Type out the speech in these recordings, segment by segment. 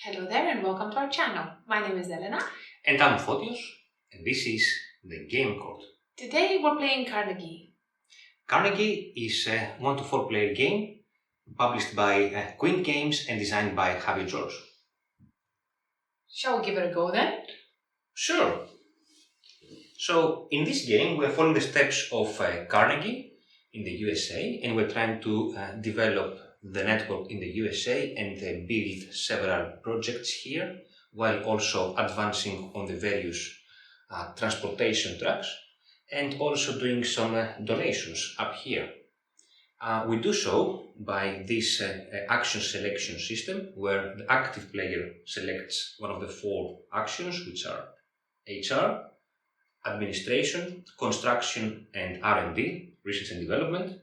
Hello there and welcome to our channel. My name is Elena. And I'm Fotios, and this is the Game Code. Today we're playing Carnegie. Carnegie is a 1 to 4 player game published by Quined Games and designed by Xavier Georges. Shall we give it a go then? Sure. So in this game we're following the steps of Carnegie in the USA, and we're trying to develop the network in the USA and build several projects here, while also advancing on the various transportation tracks and also doing some donations up here. We do so by this action selection system, where the active player selects one of the 4 actions, which are HR, administration, construction and R&D, research and development,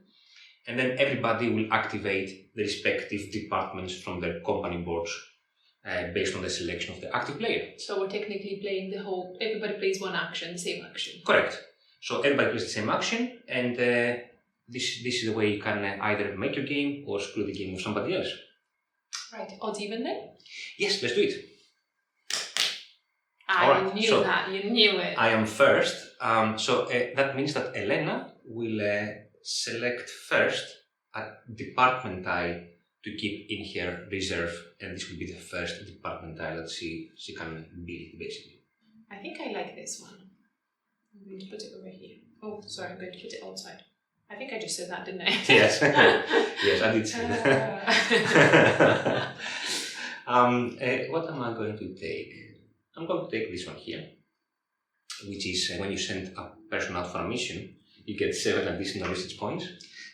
and then everybody will activate the respective departments from their company boards based on the selection of the active player. So we're technically playing everybody plays one action, the same action. Correct. So everybody plays the same action, and this is the way you can either make your game or screw the game of somebody else. Right, odds even then? Yes, let's do it. I knew that, you knew it. I am first, so that means that Elena will select first a department tile to keep in her reserve, and this will be the first department tile that she can build, basically. I think I like this one. I'm going to put it over here. Oh, sorry, I'm going to put it outside. I think I just said that, didn't I? Yes, yes, I did say that. What am I going to take? I'm going to take this one here, which is when you send a person out for a mission, you get 7 additional research points.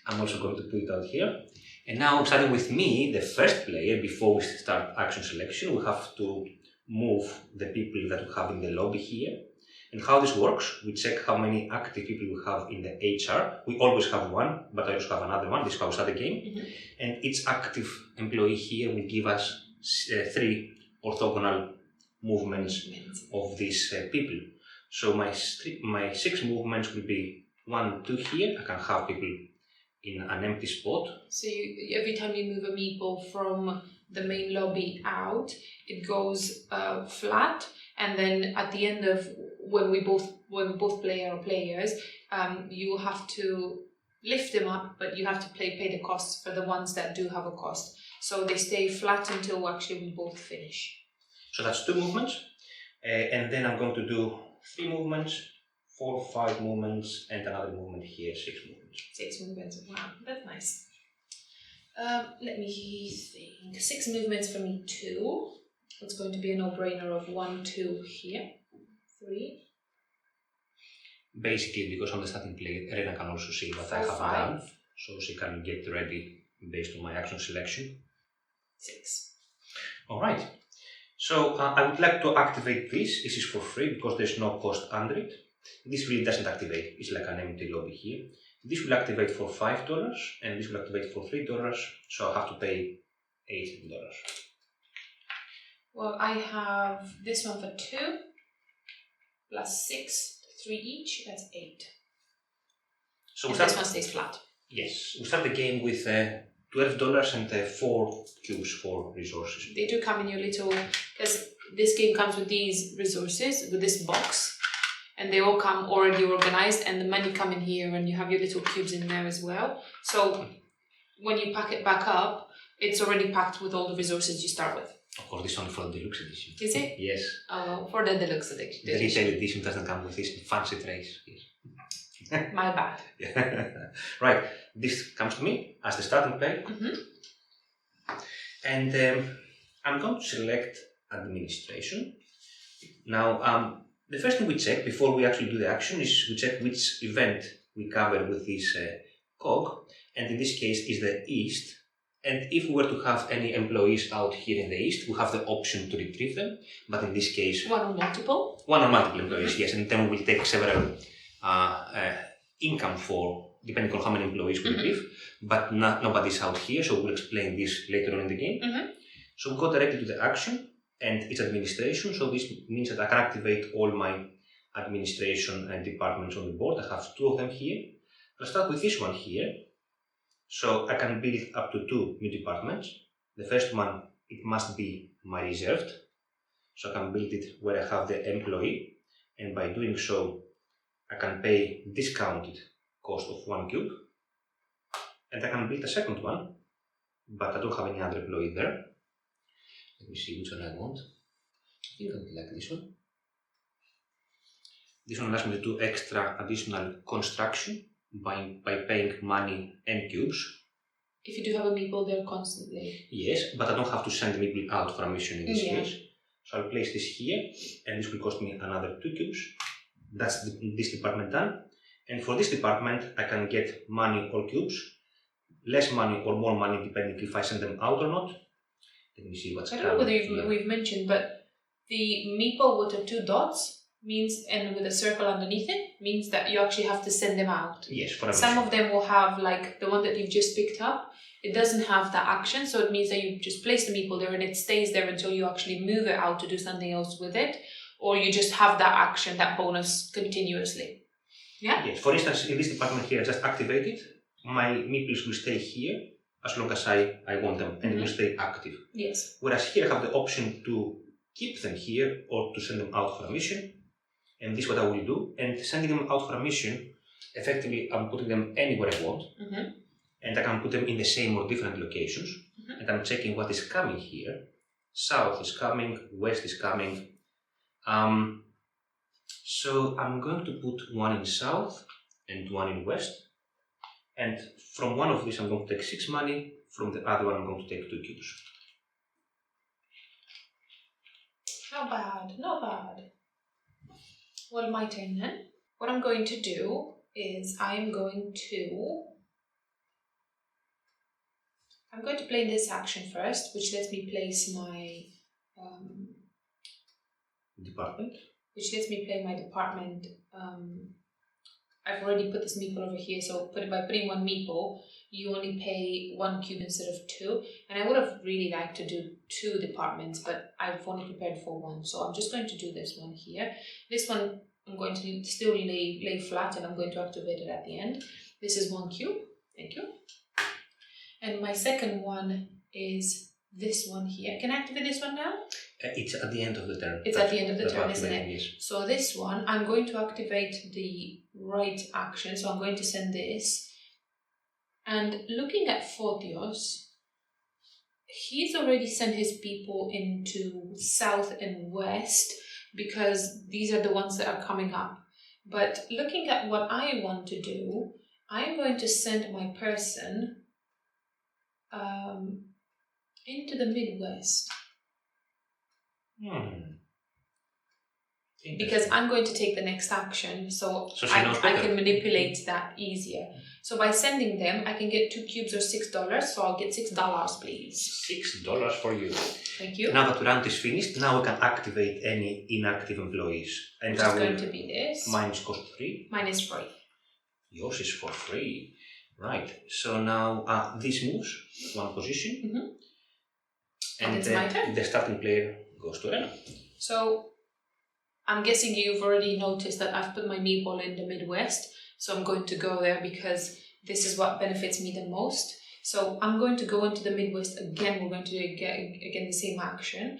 I'm also going to put it out here. And now, starting with me, the first player, before we start action selection, we have to move the people that we have in the lobby here. And how this works, we check how many active people we have in the HR. We always have one, but I also have another one. This is how we start the game. Mm-hmm. And each active employee here will give us 3 orthogonal movements of these people. So my 6 movements will be 1, 2 here. I can have people in an empty spot. So every time you move a meeple from the main lobby out, it goes flat, and then at the end of when both player or players, you have to lift them up, but you have to pay the costs for the ones that do have a cost. So they stay flat until actually we both finish. So that's 2 movements, and then I'm going to do 3 movements, 4, 5 movements, and another movement here, 6 movements. 6 movements, wow, that's nice. Let me think. 6 movements for me too. It's going to be a no-brainer of 1, 2 here, 3. Basically, because I'm the starting player, Elena can also see what 4, I have 5. Done, so she can get ready based on my action selection. 6. All right. So I would like to activate this. This is for free because there's no cost under it. This really doesn't activate. It's like an empty lobby here. This will activate for $5 and this will activate for $3. So I have to pay $8. Well, I have this one for 2 plus 6, 3 each. That's 8. So this one stays flat. Yes, we start the game with $12 and 4 cubes for resources. They do come in your little, because this game comes with these resources, with this box, and they all come already organized, and the money come in here, and you have your little cubes in there as well. So when you pack it back up, it's already packed with all the resources you start with. Of course, this is only for the deluxe edition. Is it? Yes. Oh, well, for the deluxe edition. The retail edition doesn't come with this fancy trays. Yes. My bad. Right, this comes to me as the starting player. Mm-hmm. And I'm going to select administration. Now, the first thing we check before we actually do the action is we check which event we cover with this cog, and in this case is the east. And if we were to have any employees out here in the east, we have the option to retrieve them, but in this case... One or multiple? One or multiple employees, yes, and then we will take several income for, depending on how many employees we retrieve, but nobody's out here, so we'll explain this later on in the game. Mm-hmm. So we go directly to the action, and it's administration, so this means that I can activate all my administration and departments on the board. I have 2 of them here. I'll start with this one here. So I can build up to 2 new departments. The first one it must be my reserved. So I can build it where I have the employee, and by doing so, I can pay discounted cost of 1 cube, and I can build a second one, but I don't have any other employee there. Let me see which one I want. I think I would like this one. This one allows me to do extra additional construction by paying money and cubes. If you do have a meeple there constantly. Yes, but I don't have to send the meeple out for a mission in this case. So I'll place this here, and this will cost me another 2 cubes. That's this department done. And for this department, I can get money or cubes, less money or more money depending if I send them out or not. Let me see what's I don't know whether we've mentioned, but the meeple with the 2 dots means, and with a circle underneath it, means that you actually have to send them out. Yes, for a Some mission. of them will have, like the one that you've just picked up, it doesn't have that action, so it means that you just place the meeple there and it stays there until you actually move it out to do something else with it, or you just have that action, that bonus continuously. Yeah? Yes, for instance, in this department here, I just activate it. My meeples will stay here as long as I want them, and it will stay active. Yes. Whereas here I have the option to keep them here or to send them out for a mission. And this is what I will do. And sending them out for a mission, effectively I'm putting them anywhere I want. And I can put them in the same or different locations. And I'm checking what is coming here. South is coming, west is coming. So I'm going to put one in south and one in west. And from one of these I'm going to take 6 money, from the other one I'm going to take 2 cubes. Not bad, not bad. Well, my turn then. What I'm going to do is I'm going to play this action first, which lets me place my Department. Which lets me play my department. I've already put this meeple over here, so by putting 1 meeple, you only pay 1 cube instead of 2. And I would have really liked to do 2 departments, but I've only prepared for 1. So I'm just going to do this one here. This one I'm going to still lay flat, and I'm going to activate it at the end. This is 1 cube. Thank you. And my second one is this one here. Can I activate this one now? It's at the end of the turn. It's at the end of the turn, isn't it? Yes. So this one, I'm going to activate the right action. So I'm going to send this. And looking at Photios, he's already sent his people into south and west because these are the ones that are coming up. But looking at what I want to do, I'm going to send my person into the Midwest. Because I'm going to take the next action, so I can manipulate that easier. So by sending them, I can get 2 cubes or $6, so I'll get $6, please. $6 for you. Thank you. Now that the round is finished, now we can activate any inactive employees. And which is going to be this. Mine is cost free. Mine is free. Yours is for free. Right. So now this moves 1 position. And it's my turn. The starting player goes to arena. So I'm guessing you've already noticed that I've put my meatball in the Midwest. So I'm going to go there because this is what benefits me the most. So I'm going to go into the Midwest again. We're going to do again the same action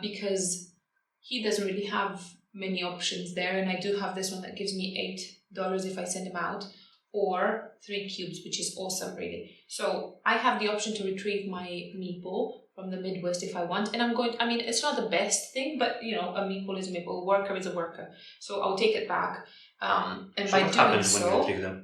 because he doesn't really have many options there. And I do have this one that gives me $8 if I send him out, or 3 cubes, which is awesome, really. So I have the option to retrieve my meeple from the Midwest if I want. And it's not the best thing, but you know, a meeple is a meeple, a worker is a worker. So I'll take it back. And so by doing so,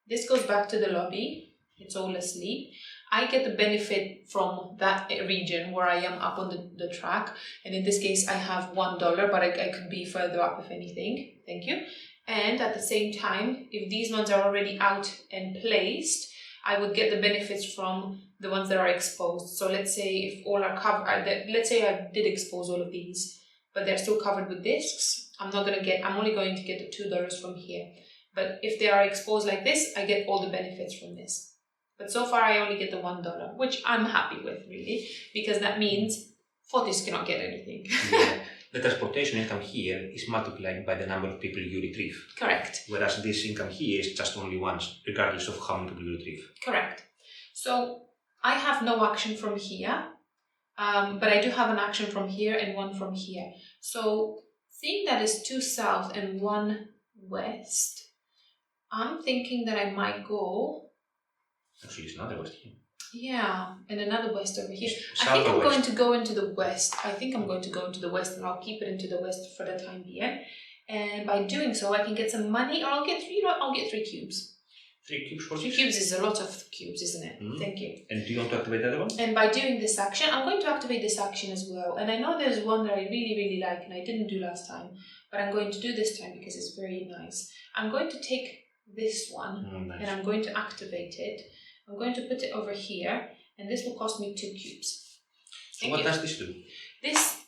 this goes back to the lobby. It's all asleep. I get the benefit from that region where I am up on the track. And in this case, I have $1, but I could be further up if anything. Thank you. And at the same time, if these ones are already out and placed, I would get the benefits from the ones that are exposed. So let's say if all are covered, let's say I did expose all of these, but they're still covered with discs, I'm only going to get the $2 from here. But if they are exposed like this, I get all the benefits from this. But so far I only get the $1, which I'm happy with, really, because that means Photis cannot get anything. Yeah. The transportation income here is multiplied by the number of people you retrieve. Correct. Whereas this income here is just only once, regardless of how many people you retrieve. Correct. So I have no action from here. But I do have an action from here and one from here. So, seeing that is 2 south and 1 west, I'm thinking that I might go... Actually, it's another west here. Yeah, and another west over here. South I think or I'm west? going to go into the west. I think I'm going to go into the west, and I'll keep it into the west for the time being. And by doing so, I can get some money, or I'll get 3 cubes. 3 cubes for 3 this? cubes is a lot of cubes, isn't it? Thank you. And do you want to activate the other one? And by doing this action, I'm going to activate this action as well. And I know there's one that I really, really like, and I didn't do last time, but I'm going to do this time because it's very nice. I'm going to take this one, Nice. and I'm going to activate it. I'm going to put it over here, and this will cost me 2 cubes. So what does this do? This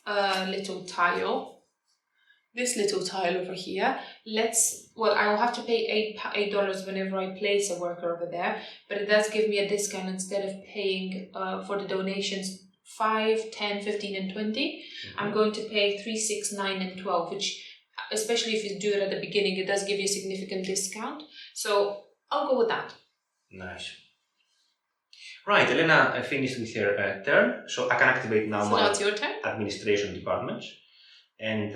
little tile over here, I will have to pay $8 whenever I place a worker over there, but it does give me a discount. Instead of paying for the donations 5, 10, 15 and 20, I'm going to pay 3, 6, 9 and 12, which, especially if you do it at the beginning, it does give you a significant discount. So I'll go with that. Nice. Right, Elena finished with her turn, so I can activate now So now it's your turn. administration departments, and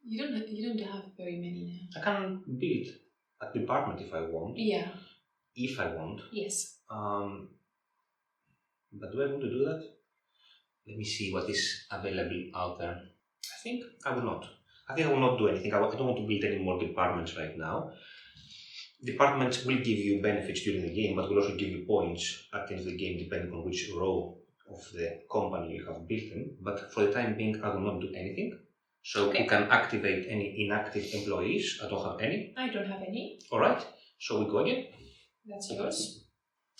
You don't have very many now. I can build a department if I want. Yeah. If I want. Yes. But do I want to do that? Let me see what is available out there. I think I will not. I think I will not do anything. I don't want to build any more departments right now. Departments will give you benefits during the game, but will also give you points at the end of the game, depending on which row of the company you have built in. But for the time being, I will not do anything. So you can activate any inactive employees. I don't have any. I don't have any. Alright, so we go again. That's yours.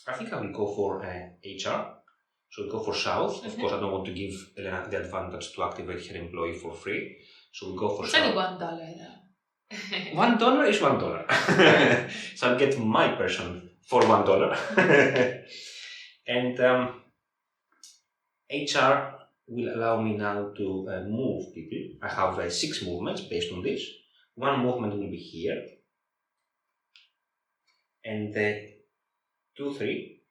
I think I will go for HR. So we go for South. Of course, I don't want to give Elena the advantage to activate her employee for free. So we go for it's South. Only $1 though. $1 is $1. So I'll get my person for $1. And HR will allow me now to move people. I have 6 movements based on this. 1 movement will be here. And 2, 3,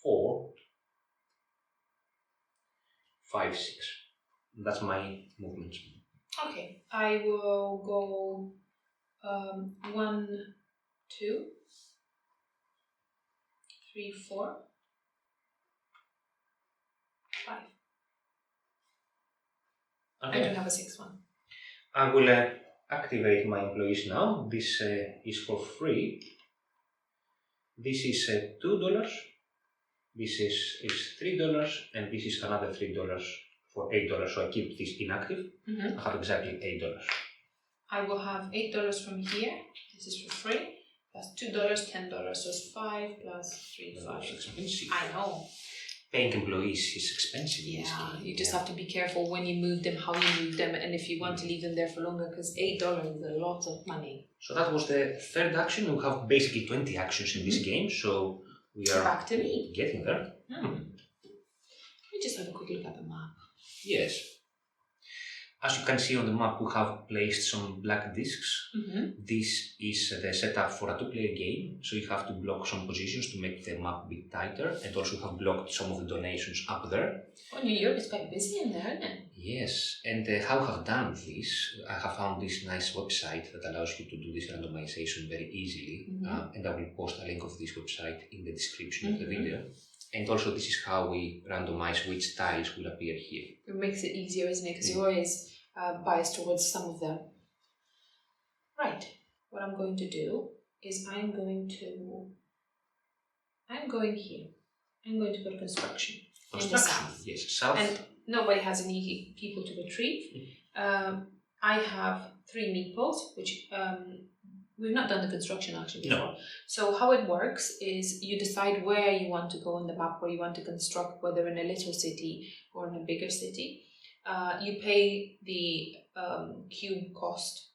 4, 5, 6. That's my movement. Okay, I will go 1, 2, 3, 4, 5. Okay. I don't have a 6th one. I will activate my employees now. This is for free. This is $2. This is $3, and this is another $3 for $8. So I keep this inactive. I have exactly $8. I will have $8 from here. This is for free. Plus $2, $10. So it's 5 plus 3, 5. It's expensive. I know. Paying employees is expensive. In this Yeah, game. you just have to be careful when you move them, how you move them, and if you want to leave them there for longer, because $8 is a lot of money. So that was the 3rd action. We have basically 20 actions in this game, so we are Back to me. getting there. Let me just have a quick look at the map. Yes. As you can see on the map, we have placed some black discs. This is the setup for a 2-player game, so you have to block some positions to make the map a bit tighter, and also have blocked some of the donations up there. Oh, New York is quite busy in there, isn't it? Yes, and how I have done this, I have found this nice website that allows you to do this randomization very easily, and I will post a link of this website in the description of the video. And also this is how we randomize which tiles will appear here. It makes it easier, isn't it? Because you're always biased towards some of them. Right, what I'm going to do is I'm going here. I'm going to put construction. In the south. Yes, south. And nobody has any people to retrieve. I have 3 meeples, which we've not done the construction action before. No. So how it works is you decide where you want to go on the map, where you want to construct, whether in a little city or in a bigger city. You pay the cube cost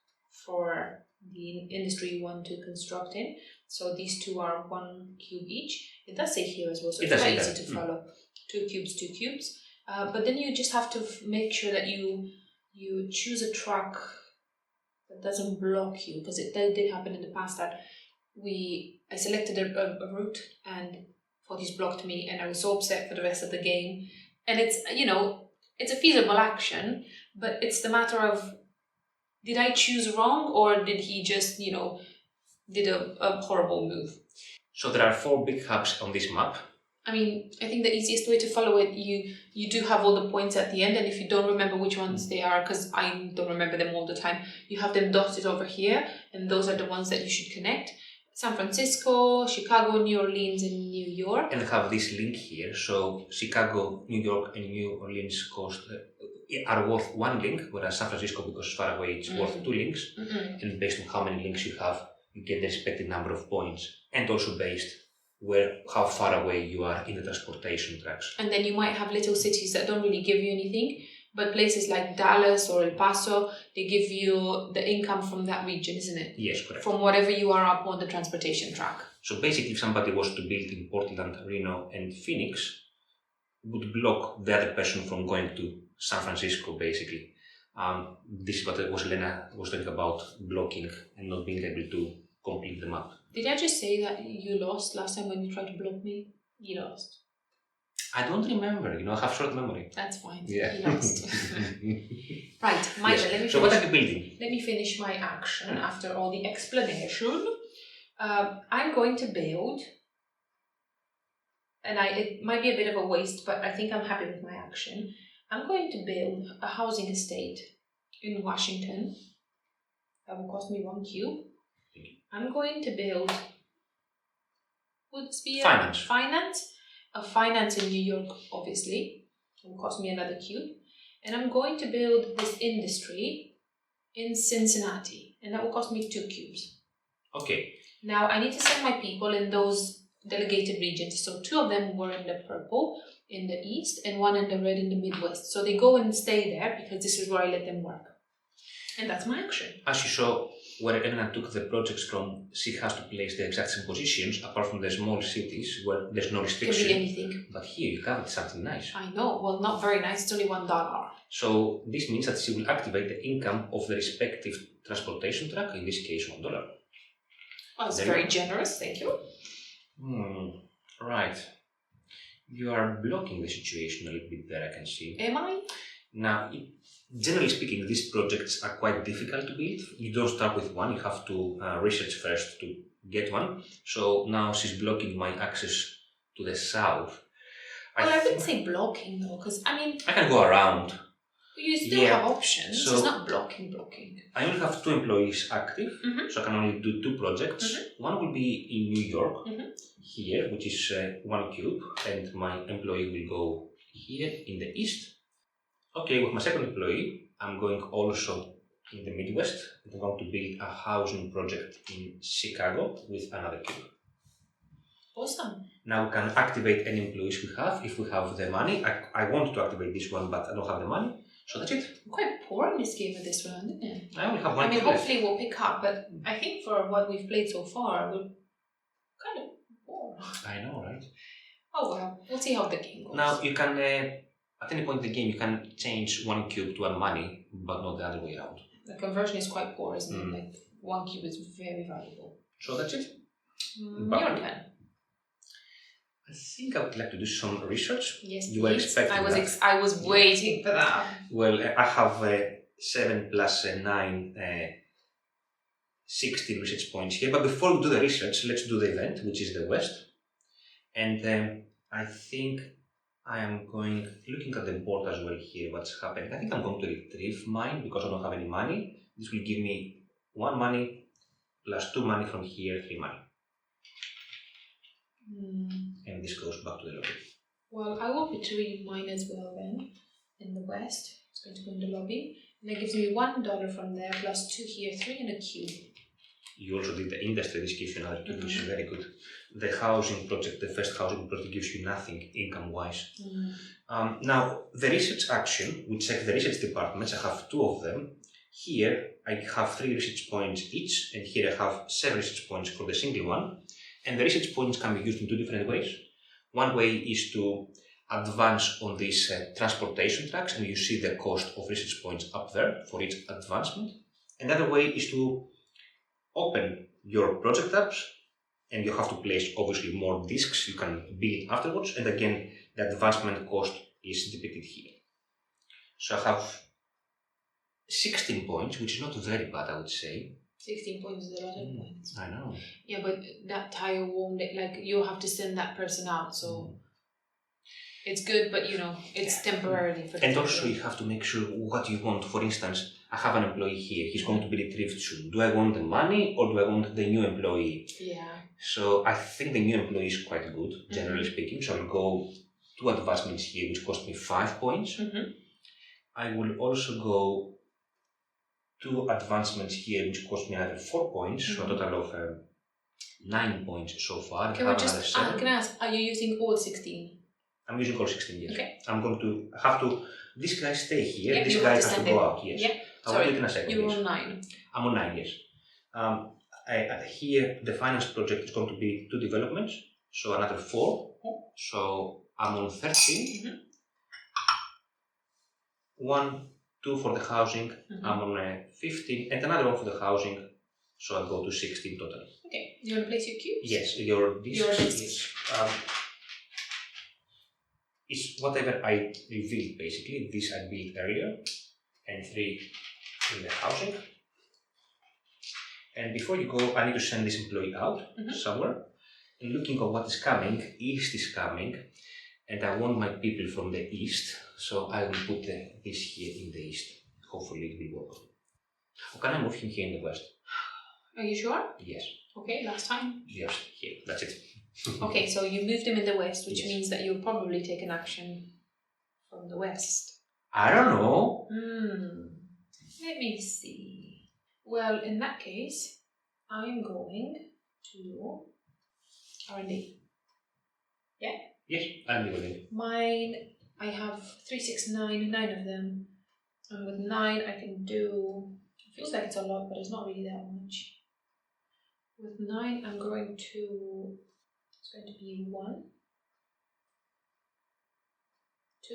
for the industry you want to construct in. So these 2 are 1 cube each. It does say here as well, so it's quite easy to follow. 2 cubes, 2 cubes. But then you just have to make sure that you choose a track that doesn't block you, because it did happen in the past that I selected a route, and thought he's blocked me, and I was so upset for the rest of the game. And it's, it's a feasible action, but it's the matter of, did I choose wrong, or did he just, did a horrible move? So there are 4 big hubs on this map. I mean, I think the easiest way to follow it, you do have all the points at the end, and if you don't remember which ones they are, because I don't remember them all the time, you have them dotted over here, and those are the ones that you should connect. San Francisco, Chicago, New Orleans, and New York. And I have this link here, so Chicago, New York, and New Orleans are worth 1 link, whereas San Francisco, because it's far away, it's worth 2 links. And based on how many links you have, you get the expected number of points, and also based how far away you are in the transportation tracks. And then you might have little cities that don't really give you anything, but places like Dallas or El Paso, they give you the income from that region, isn't it? Yes, correct. From whatever you are up on the transportation track. So basically, if somebody was to build in Portland, Reno, and Phoenix, would block the other person from going to San Francisco, basically. This is what Lena was talking about, blocking and not being able to complete the map. Did I just say that you lost last time when you tried to block me? You lost. I don't remember, I have short memory. That's fine. Yeah. You lost. Right, Michael, Yes. let me So what are you building? Let me finish my action after all the explanation. I'm going to build, and it might be a bit of a waste, but I think I'm happy with my action. I'm going to build a housing estate in Washington. That will cost me 1 cube. I'm going to build, would this be a finance in New York, obviously. It will cost me another cube. And I'm going to build this industry in Cincinnati, and that will cost me 2 cubes. Okay. Now I need to send my people in those delegated regions. So 2 of them were in the purple in the east and 1 in the red in the Midwest. So they go and stay there because this is where I let them work. And that's my action. As you saw, where Elena took the projects from, she has to place the exact same positions, apart from the small cities where there's no restriction. Can be anything. But here you covered something nice. I know. Well, not very nice. It's only $1. So this means that she will activate the income of the respective transportation track, in this case $1. Well, it's very generous. Thank you. Right. You are blocking the situation a little bit there, I can see. Am I? Now, generally speaking, these projects are quite difficult to build. You don't start with one, you have to research first to get one. So now she's blocking my access to the south. Well, I wouldn't say blocking though, because I can go around. You still have options. So it's not blocking. I only have 2 employees active, so I can only do 2 projects. One will be in New York, here, which is 1 cube, and my employee will go here in the east. Okay, with my second employee, I'm going also in the Midwest. I'm going to build a housing project in Chicago with another cube. Awesome. Now we can activate any employees we have if we have the money. I want to activate this one, but I don't have the money. So that's it. I'm quite poor in this game at this round, isn't it? I only have 1 cube hopefully we'll pick up, but I think for what we've played so far, we're kind of poor. I know, right? Oh well, we'll see how the game goes. Now you can, at any point in the game, you can change 1 cube to 1 money, but not the other way around. The conversion is quite poor, isn't it? Like 1 cube is very valuable. So that's it. Your turn. I think I would like to do some research. Yes, you were expecting that. I was waiting for that. Well, I have 7 plus 9, 16 research points here. But before we do the research, let's do the event, which is the West. And I think I am looking at the board as well here, what's happening. I think I'm going to retrieve mine because I don't have any money. This will give me 1 money plus 2 money from here, 3 money. And this goes back to the lobby. Well, I will retrieve mine as well then, in the West. It's going to go in the lobby. And that gives me $1 from there, plus 2 here, 3 and a cube. You also did the industry, this gives you another 2, which is very good. The housing project, the first housing project gives you nothing income-wise. Now, the research action, we check the research departments, I have 2 of them. Here, I have 3 research points each, and here I have 7 research points for the single one. And the research points can be used in 2 different ways. One way is to advance on these transportation tracks, and you see the cost of research points up there for each advancement. Another way is to open your project apps and you have to place obviously more discs. You can build it afterwards, and again, the advancement cost is depicted here. So I have 16 points, which is not very bad, I would say. 16 points is a lot of points. I know. Yeah, but that tire won't, like, you have to send that person out, so it's good, but it's temporarily for the And time also being. you have to make sure what you want. For instance, I have an employee here, he's going to be retrieved soon. Do I want the money or do I want the new employee? Yeah. So I think the new employee is quite good, generally speaking. So I'll go 2 advancements here, which cost me 5 points. I will also go 2 advancements here, which cost me another 4 points, so a total of 9 points so far. Can I ask, are you using all 16? I'm using all 16, yes. Okay. I have to, this guy stay here, Yeah, this guy has to go out, yes. Yeah. I will do it in a second. You're on 9. I'm on 9, yes. Here, the finance project is going to be 2 developments, so another 4. So I'm on 13. 1, 2 for the housing, I'm on 15, and another one for the housing, so I go to 16 total. Okay, you want to place your cubes? Yes, your discs. It's whatever I revealed basically. This I built earlier, and 3 in the housing. And before you go, I need to send this employee out somewhere. And looking at what is coming, east is coming, and I want my people from the east, so I will put this here in the east. Hopefully it will work. Or can I move him here in the west? Are you sure? Yes. Okay, last time? Yes, here, that's it. Okay, so you moved him in the west, which means that you'll probably take an action from the west. I don't know. Let me see. Well, in that case, I'm going to R&D. Yeah? Yes, I'm doing it. Mine, I have 3, 6, 9, 9 of them. And with 9, I can do, it feels like it's a lot, but it's not really that much. With 9, I'm going to, it's going to be 1, 2,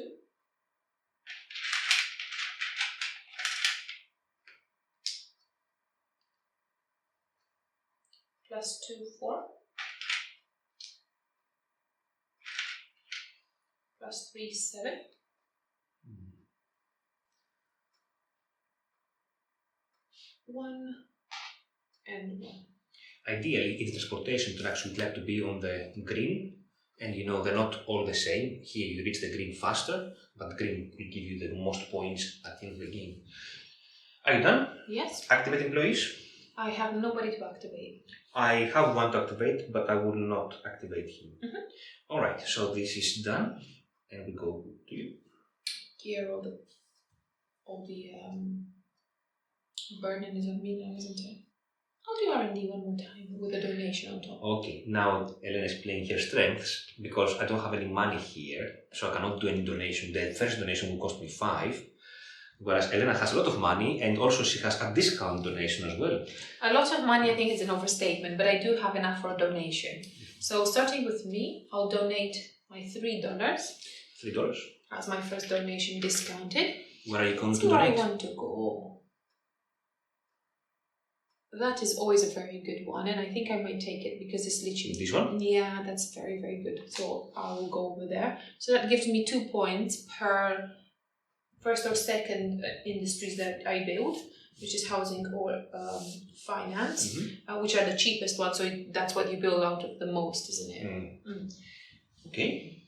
plus 2, 4, plus 3, 7, 1, and 1. Ideally, in transportation tracks, we'd like to be on the green, and they're not all the same. Here you reach the green faster, but green will give you the most points at the end of the game. Are you done? Yes. Activate employees? I have nobody to activate. I have one to activate, but I will not activate him. Alright, so this is done, and we go to you. Here, all the burden is on me now, isn't it? I'll do R&D one more time with a donation on top. Okay, now Elena is playing her strengths, because I don't have any money here, so I cannot do any donation. The first donation will cost me 5, whereas Elena has a lot of money, and also she has a discount donation as well. A lot of money, I think, is an overstatement, but I do have enough for a donation. So starting with me, I'll donate my $3. $3? As my first donation discounted. Where are you going to That's where donate? I want to go. That is always a very good one, and I think I might take it because it's literally... This one? Yeah, that's very, very good. So I will go over there. So that gives me 2 points per first or second industries that I build, which is housing or finance, which are the cheapest ones. So that's what you build out of the most, isn't it? Okay.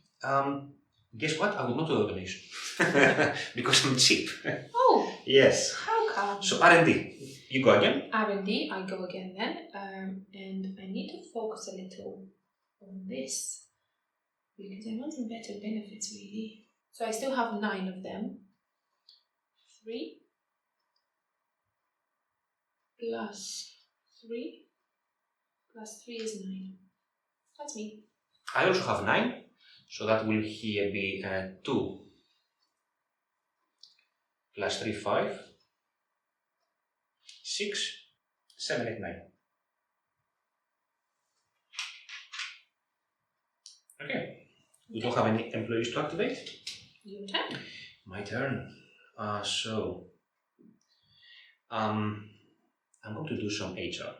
Guess what? I will not do a donation because I'm cheap. Oh. Yes. How come? So R&D. You go again? R&D, I go again then, and I need to focus a little on this because I'm wanting better benefits really. So I still have 9 of them. 3 plus 3 plus 3 is 9. That's me. I also have 9, so that will here be 2 plus 3, 5. 6, 7, 8, 9. Okay. We don't have any employees to activate. Your turn. My turn. I'm going to do some HR.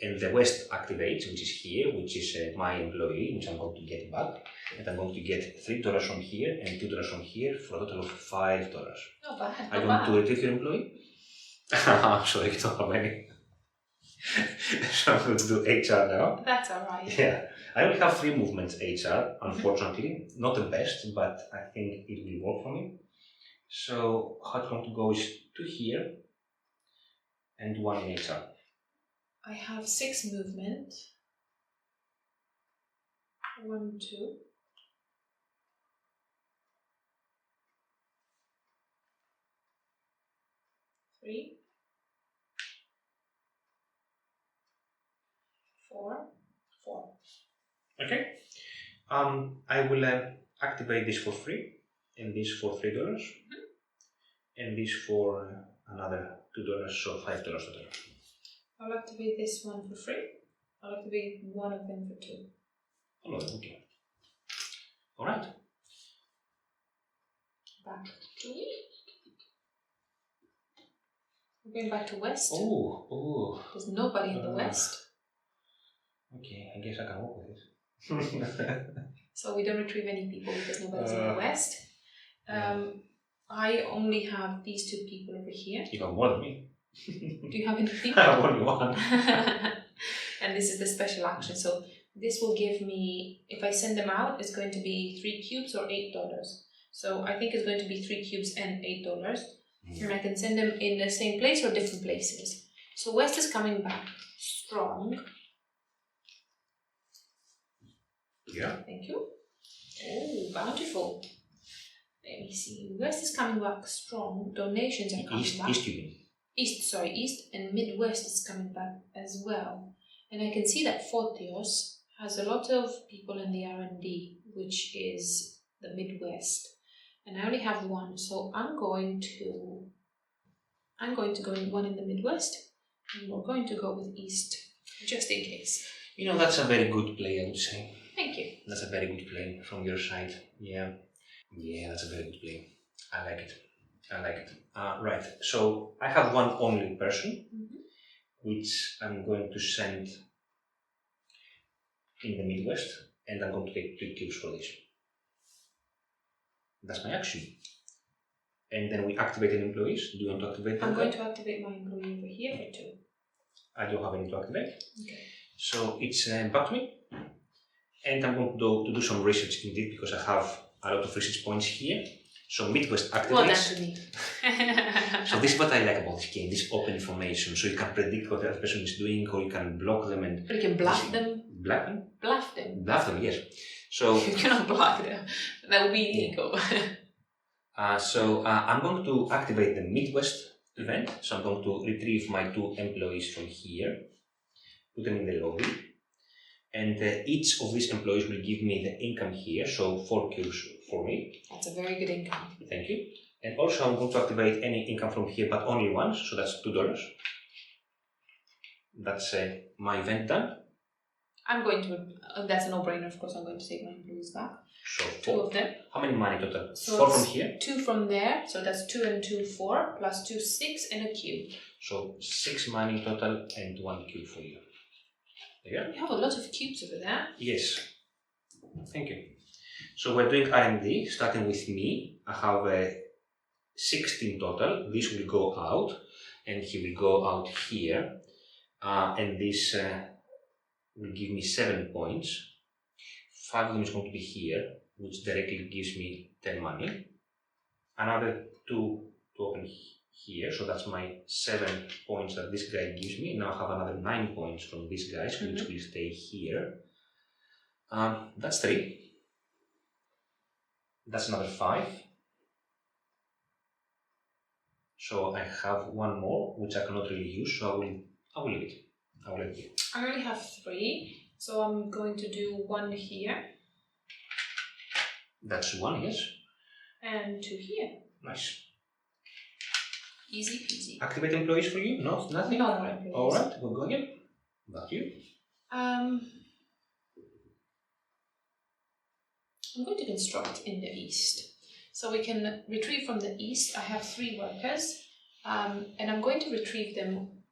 and the west activates, which is here, which is my employee, which I'm going to get back. And I'm going to get $3 from here and $2 from here for a total of $5. Not bad. Are you going to retrieve your employee? I'm sorry, you don't have any. So I'm going to do HR now. That's alright. Yeah. I only have 3 movements HR, unfortunately. Not the best, but I think it will work for me. So how it's going to go is 2 here and 1 in HR. I have 6 movement. 1, 2. 3. 4. 4. Okay. I will activate this for free, and this for $3, and this for another $2, so $5 total. I'll activate this one for free. I'll activate one of them for 2. Oh, okay. All right. Back to me. We're going back to west. Oh. There's nobody in the west. Okay, I guess I can work with it. So we don't retrieve any people because nobody's in the west. I only have these 2 people over here. You have more than me. Do you have anything? I have only 1. And this is the special action. So this will give me, if I send them out, it's going to be 3 cubes or $8. So I think it's going to be 3 cubes and $8. And I can send them in the same place or different places. So west is coming back strong. Yeah. Thank you. Oh, bountiful. Let me see. West is coming back strong. Donations are coming back. East, you mean? East and Midwest is coming back as well. And I can see that Photios has a lot of people in the R&D, which is the Midwest. And I only have 1, so I'm going to go in 1 in the Midwest, and we're going to go with East, just in case. You know, that's a very good play, I would say. Thank you. That's a very good play from your side. Yeah, that's a very good play. I like it. Right, so I have 1 only person, which I'm going to send in the Midwest, and I'm going to take 2 cubes for this. That's my action. And then we activate an employees. Do you want to activate them? I'm going to activate my employee over here for 2. I don't have any to activate. Okay. So it's back to me. And I'm going to do some research indeed, because I have a lot of research points here. So Midwest activates. Well done to me. So this is what I like about this game, this open information. So you can predict what the other person is doing, or you can block them and... Or you can bluff them. Bluff them? Bluff them. Bluff them, yes. So... You cannot bluff them. That would be illegal. I'm going to activate the Midwest event. So I'm going to retrieve my 2 employees from here, put them in the lobby. And each of these employees will give me the income here, so 4 cubes for me. That's a very good income. Thank you. And also I'm going to activate any income from here, but only once, so that's $2. That's my event done. I'm going to, that's a no-brainer, of course, I'm going to take my employees back. So 2 of them. How many money total? So 4 from here? 2 from there, so that's 2 and 2, 4, plus 2, 6, and a cube. So 6 money total and 1 cube for you. Yeah? You have a lot of cubes over there. Yes. Thank you. So we're doing R&D, starting with me. I have 16 total. This will go out, and he will go out here. And this will give me 7 points. 5 of them is going to be here, which directly gives me 10 money. Another 2 to open here, so that's my 7 points that this guy gives me. Now I have another 9 points from these guys, which will stay here. That's 3. That's another 5. So I have 1 more, which I cannot really use, so I will leave it. I only have 3, so I'm going to do 1 here. That's 1, yes. And 2 here. Nice. Easy peasy. Activate employees for you? No, nothing? No more employees. Alright, we'll go again. Back to you. I'm going to construct in the east. So we can retrieve from the east. I have 3 workers, and I'm going to retrieve them.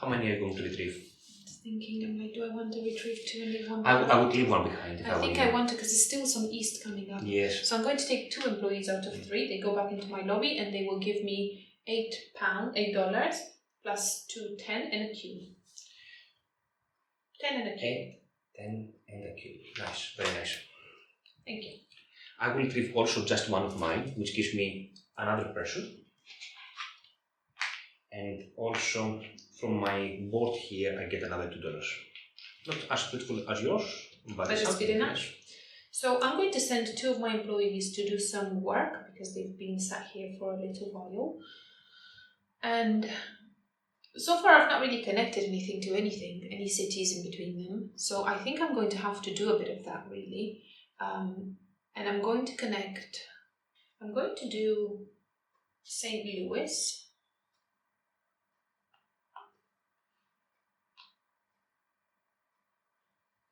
How many are you going to retrieve? Just thinking, I'm like, do I want to retrieve 2 and leave one I behind? would leave one behind. I think I want to, because there's still some east coming up. Yes. So I'm going to take 2 employees out of 3. They go back into my lobby and they will give me $8 plus 2, 10 and a cube. 10 and a cube. 10 and a cube. Nice, very nice. Thank you. I will retrieve also just one of mine, which gives me another person. And also from my board here, I get another $2. Not as beautiful as yours, but it's good enough. So I'm going to send 2 of my employees to do some work because they've been sat here for a little while. And so far I've not really connected anything to anything, any cities in between them. So I think I'm going to have to do a bit of that really. And I'm going to connect, I'm going to do St. Louis.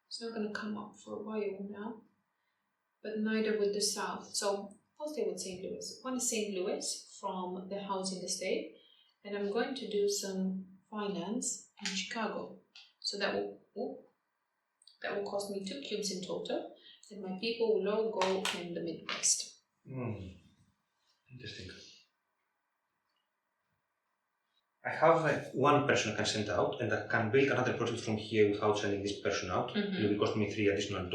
It's not going to come up for a while now, but neither would the South. So I'll stay with St. Louis. One is St. Louis from the housing estate, and I'm going to do some finance in Chicago. So that will cost me 2 cubes in total, and my people will all go in the Midwest. Interesting. I have one person I can send out, and I can build another project from here without sending this person out. It will cost me $3 additional,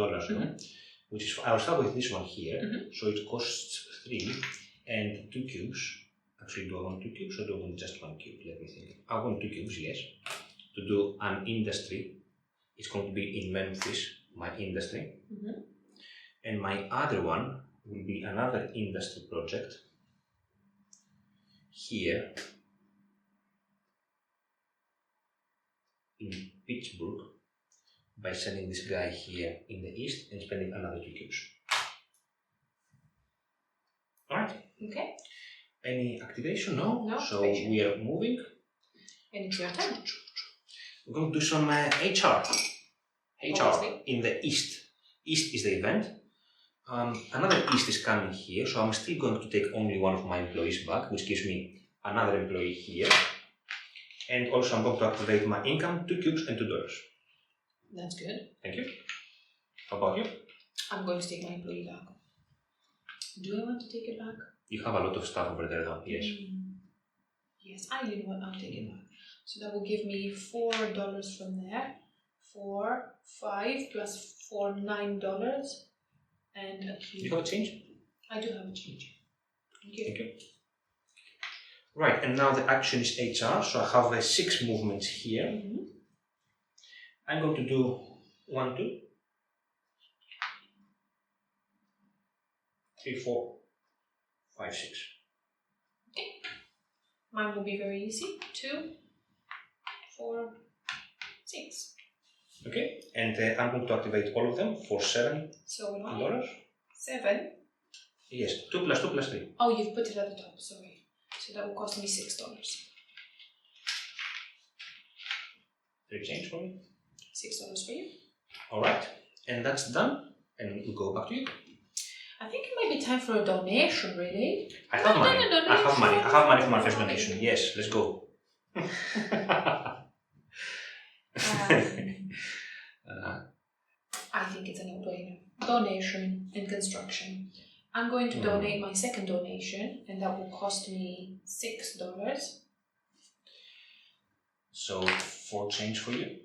which is, I'll start with this one here. So it costs 3 and 2 cubes. Actually, do I want 2 cubes or do I want just 1 cube? Let me think. I want 2 cubes, yes. To do an industry. It's going to be in Memphis, my industry. And my other one will be another industry project here in Pittsburgh by sending this guy here in the east and spending another 2 cubes. Alright. Okay. Any activation? No? No So activation. we are moving. And it's your turn. We're going to do some HR. HR Obviously. in the east. East is the event. Another east is coming here, so I'm still going to take only one of my employees back, which gives me another employee here. And also I'm going to activate my income, 2 cubes and $2. That's good. Thank you. How about you? I'm going to take my employee back. Do I want to take it back? You have a lot of stuff over there now, yes. Yes, I you know what, I'll take it back. So that will give me $4 from there. 4, 5 plus 4, $9 and a cube. You have a change? I do have a change. Thank you. Thank you. Right, and now the action is HR, so I have 6 movements here. I'm going to do 1, 2, 3, 4, 5, 6. Okay. Mine will be very easy. 2, 4, 6. Okay, and I'm going to activate all of them for $7. So will I. 7. Yes, 2 plus 2 plus 3. Oh, you've put it at the top, sorry. So that will cost me $6. 3 change for me. $6 for you. Alright, and that's done. And we'll go back to you. I think it might be time for a donation, really. I have money. I have money. I have money for my first donation. Yes, let's go. I think it's a no-brainer. Donation in construction. I'm going to donate my second donation, and that will cost me $6. So 4 change for you.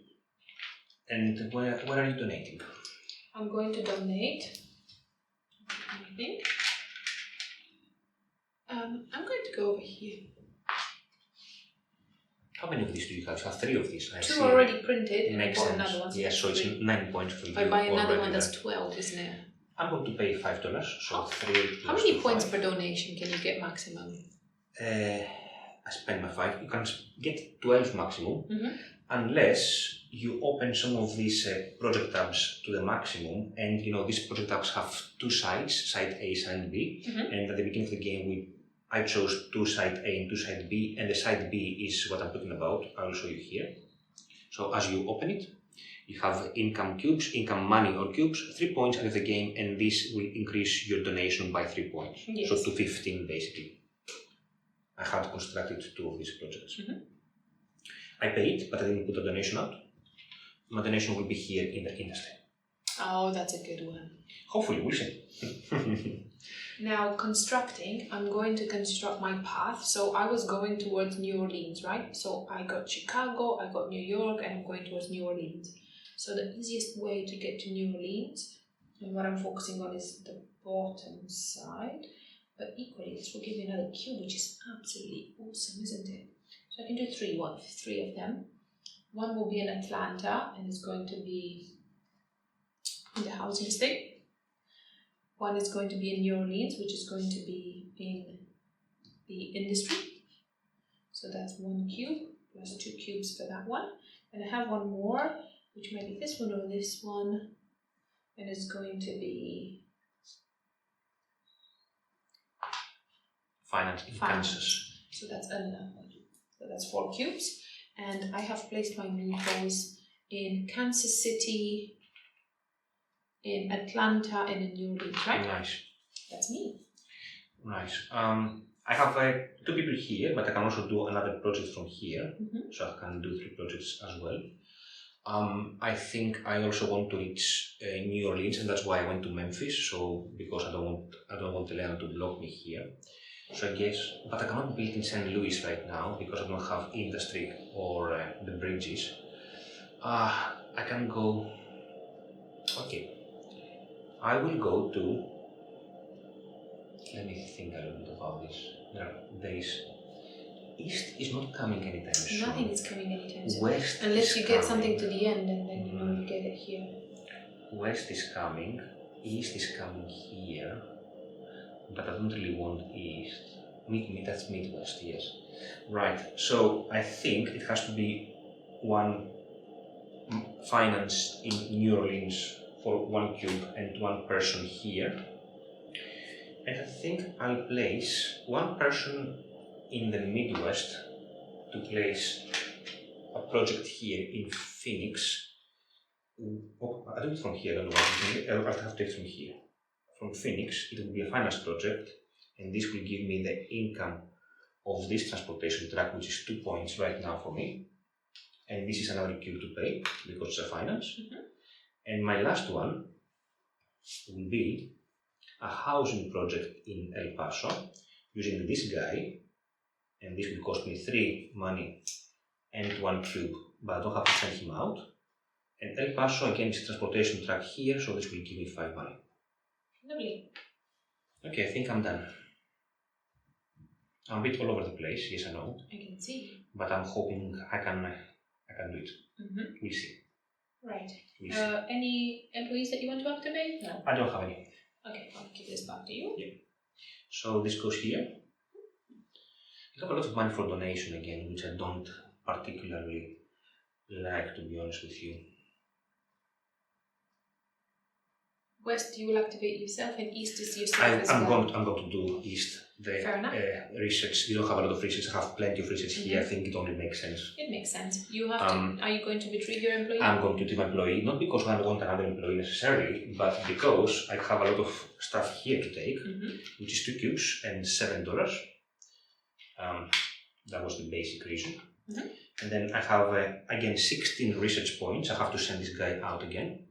And where are you donating? I'm going to donate. I think. I'm going to go over here. How many of these do you have? You have 3 of these. I 2 see. already printed, and I Makes bought sense. another one. Yes, so it's 9 points for you. If I buy another already one, that's there. 12, isn't it? I'm going to pay $5. So 3 plus How many 2, points 5. per donation can you get maximum? I spend my 5. You can get 12 maximum, unless you open some of these project tabs to the maximum, and you know these project tabs have 2 sides, side A, side B, and at the beginning of the game I chose 2 side A and 2 side B, and the side B is what I'm talking about. I will show you here. So as you open it, you have income cubes, income money or cubes, 3 points out of the game, and this will increase your donation by 3 points. Yes. So to 15 basically. I had constructed 2 of these projects. I paid, but I didn't put a donation out. my donation will be here in the industry. Oh, that's a good one. Hopefully, we'll see. Now, constructing, I'm going to construct my path. So I was going towards New Orleans, right? So I got Chicago, I got New York, and I'm going towards New Orleans. So the easiest way to get to New Orleans, and what I'm focusing on is the bottom side, but equally this will give me another cube, which is absolutely awesome, isn't it? So I can do three of them. One will be in Atlanta, and it's going to be in the housing estate. One is going to be in New Orleans, which is going to be in the industry. So that's 1 cube, plus 2 cubes for that one. And I have one more, which might be this one or this one. And it's going to be Finance in Kansas. So that's another one. So that's 4 cubes. And I have placed my meatballs in Kansas City, in Atlanta, and in New Orleans, right? Nice. That's me. Nice. I have 2 people here, but I can also do another project from here. So I can do 3 projects as well. I think I also want to reach New Orleans, and that's why I went to Memphis. So because I don't want Elena to block me here. So I guess, but I cannot build in St. Louis right now because I don't have industry or the bridges. I can go. Okay. I will go to. Let me think a little bit about this. There is. East is not coming anytime soon. Nothing is coming anytime soon. West unless you get coming. something to the end and then you know you get it here. West is coming. East is coming here. But I don't really want East. That's Midwest, yes. Right. So I think it has to be one finance in New Orleans for 1 cube and 1 person here. And I think I'll place 1 person in the Midwest to place a project here in Phoenix. I do it from here, I don't know why. I'll have to take it from here. From Phoenix, it will be a finance project, and this will give me the income of this transportation track, which is 2 points right now for me. And this is another cube to pay because it's a finance. And my last one will be a housing project in El Paso using this guy, and this will cost me 3 money and 1 cube, but I don't have to send him out. And El Paso again is a transportation track here, so this will give me 5 money. Lovely. Okay, I think I'm done. I'm a bit all over the place, yes I know. I can see. But I'm hoping I can do it. We'll see. Right. We'll see. Any employees that you want to activate? No. I don't have any. Okay, I'll give this back to you. Yeah. So this goes here. You have a lot of money for donation again, which I don't particularly like, to be honest with you. West, you will activate yourself, and East is yourself as well. I'm going to do East. Fair enough. Research. You don't have a lot of research. I have plenty of research here. I think it only makes sense. It makes sense. You have to. Are you going to retrieve your employee? I'm going to retrieve my employee, not because I want another employee necessarily, but because I have a lot of stuff here to take, which is 2 cubes and $7. That was the basic reason. And then I have again 16 research points. I have to send this guy out again.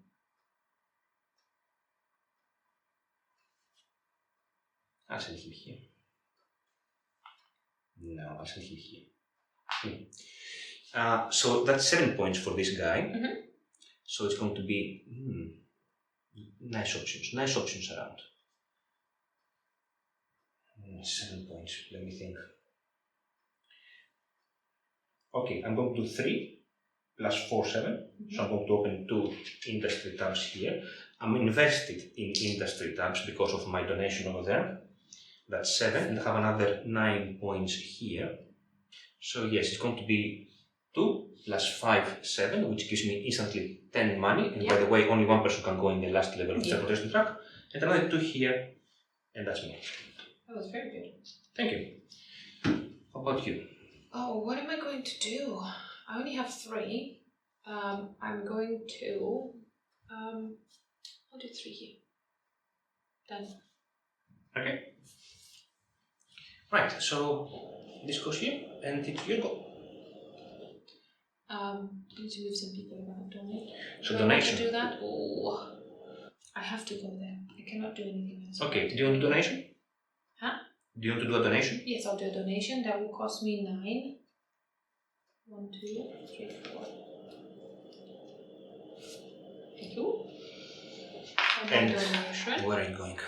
I'll send him here. No, I'll send him here. So that's 7 points for this guy. So it's going to be nice options around. 7 points, let me think. Okay, I'm going to do 3 plus 4, 7. So I'm going to open 2 industry tabs here. I'm invested in industry tabs because of my donation over there. That's 7, and I have another 9 points here. So yes, it's going to be 2 plus 5, 7, which gives me instantly 10 money. And by the way, only 1 person can go in the last level of the transportation track. And another 2 here, and that's me. That was very good. Thank you. How about you? Oh, what am I going to do? I only have 3. I'm going to. I'll do 3 here. Done. Okay. Right, so this goes here, and it's your go. I need to move some people around, don't I? So Do donation. I want to do that? Oh, I have to go there. I cannot do anything else. Okay, do you want a donation? Huh? Do you want to do a donation? Yes, I'll do a donation. That will cost me 9. 1, 2, 3, 4. Thank you. And donation. where are you going?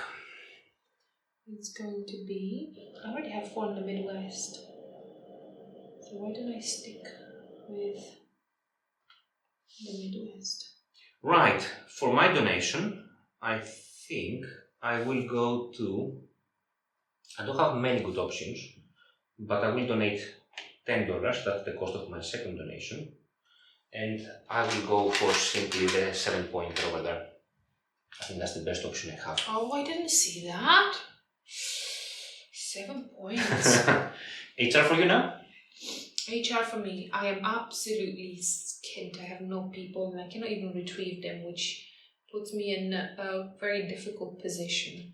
It's going to be. I already have 4 in the Midwest. So why don't I stick with the Midwest? Right. For my donation, I think I will go to. I don't have many good options, but I will donate $10. That's the cost of my second donation. And I will go for simply the 7-pointer over there. I think that's the best option I have. Oh, I didn't see that. 7 points. HR for you now? HR for me. I am absolutely skint. I have no people and I cannot even retrieve them, which puts me in a very difficult position.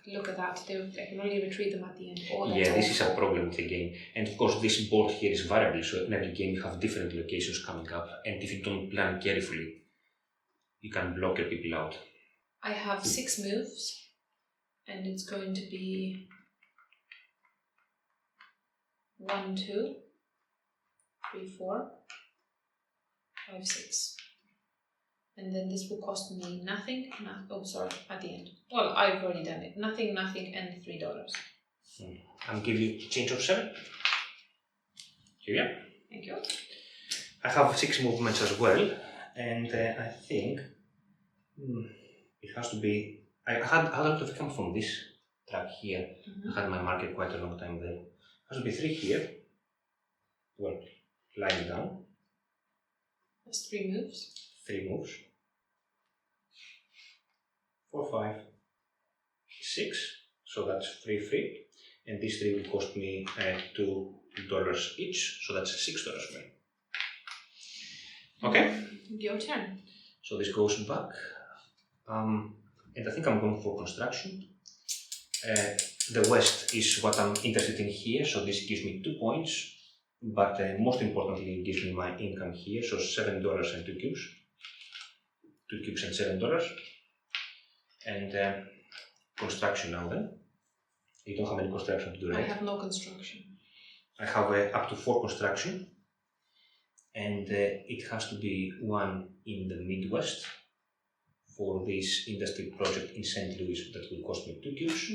Look at that. I can only retrieve them at the end. Oh, that's Yeah, this is a awful. problem with the game. And of course, this board here is variable, so in every game you have different locations coming up. And if you don't plan carefully, you can block your people out. I have 6 moves, and it's going to be 1, 2, 3, 4, 5, 6. And then this will cost me nothing. At the end. Well, I've already done it. Nothing, and $3. I'll give you change of 7. Here we are. Thank you. I have 6 movements as well, and I think it has to be. I had a lot of come from this track here. I had my marker quite a long time there. It has to be 3 here. Well, lying down. That's 3 moves. 3 moves. 4, 5, 6. So that's 3 free. And these 3 will cost me $2 each. So that's $6 for me. Okay. Your turn. So this goes back. And I think I'm going for construction. The West is what I'm interested in here. So this gives me 2 points. But most importantly, it gives me my income here. So $7 and 2 cubes. 2 cubes and $7. And construction now then. You don't have any construction to do, right? I have no construction. I have up to 4 construction. And it has to be 1 in the Midwest for this industry project in St. Louis that will cost me 2 cubes.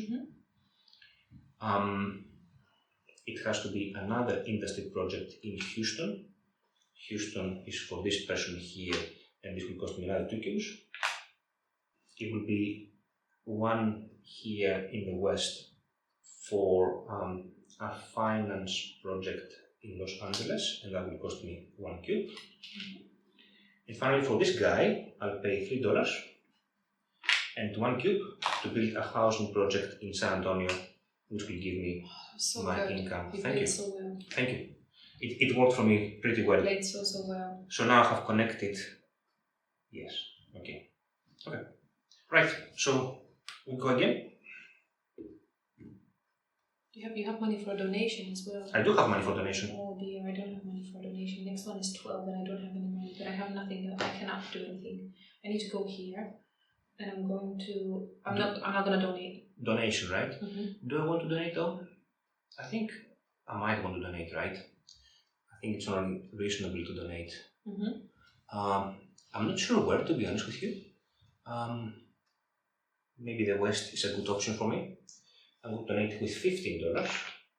It has to be another industry project in Houston. Houston is for this person here, and this will cost me another 2 cubes. It will be 1 here in the West for a finance project in Los Angeles, and that will cost me 1 cube. And finally, for this guy, I'll pay $3 and 1 cube to build a housing project in San Antonio, which will give me my income. Thank you. So well. Thank you. It worked for me pretty well. You played so well. So now I have connected. Yes. Okay. Right. So we go again. You have money for a donation as well. I do have money for donation. Oh dear, I don't have money for a donation. Next one is 12 and I don't have any money, but I have nothing. I cannot do anything. I need to go here, and I'm going to. I'm not going to donate. Donation, right? Do I want to donate though? I think I might want to donate, right? I think it's only reasonable to donate. I'm not sure where, to be honest with you. Maybe the West is a good option for me. I'm going to donate with $15.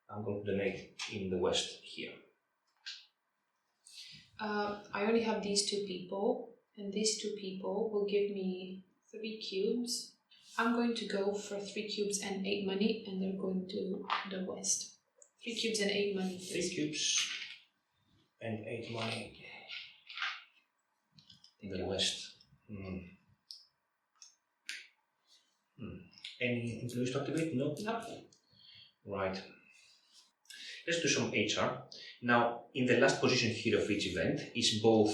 I'm going to donate in the West here. I only have these 2 people, and these 2 people will give me 3 cubes. I'm going to go for 3 cubes and 8 money, and they're going to the West. 3 cubes and 8 money. 3 cubes and 8 money in the West. Any employees to activate? No. Right. Let's do some HR. Now, in the last position here of each event is both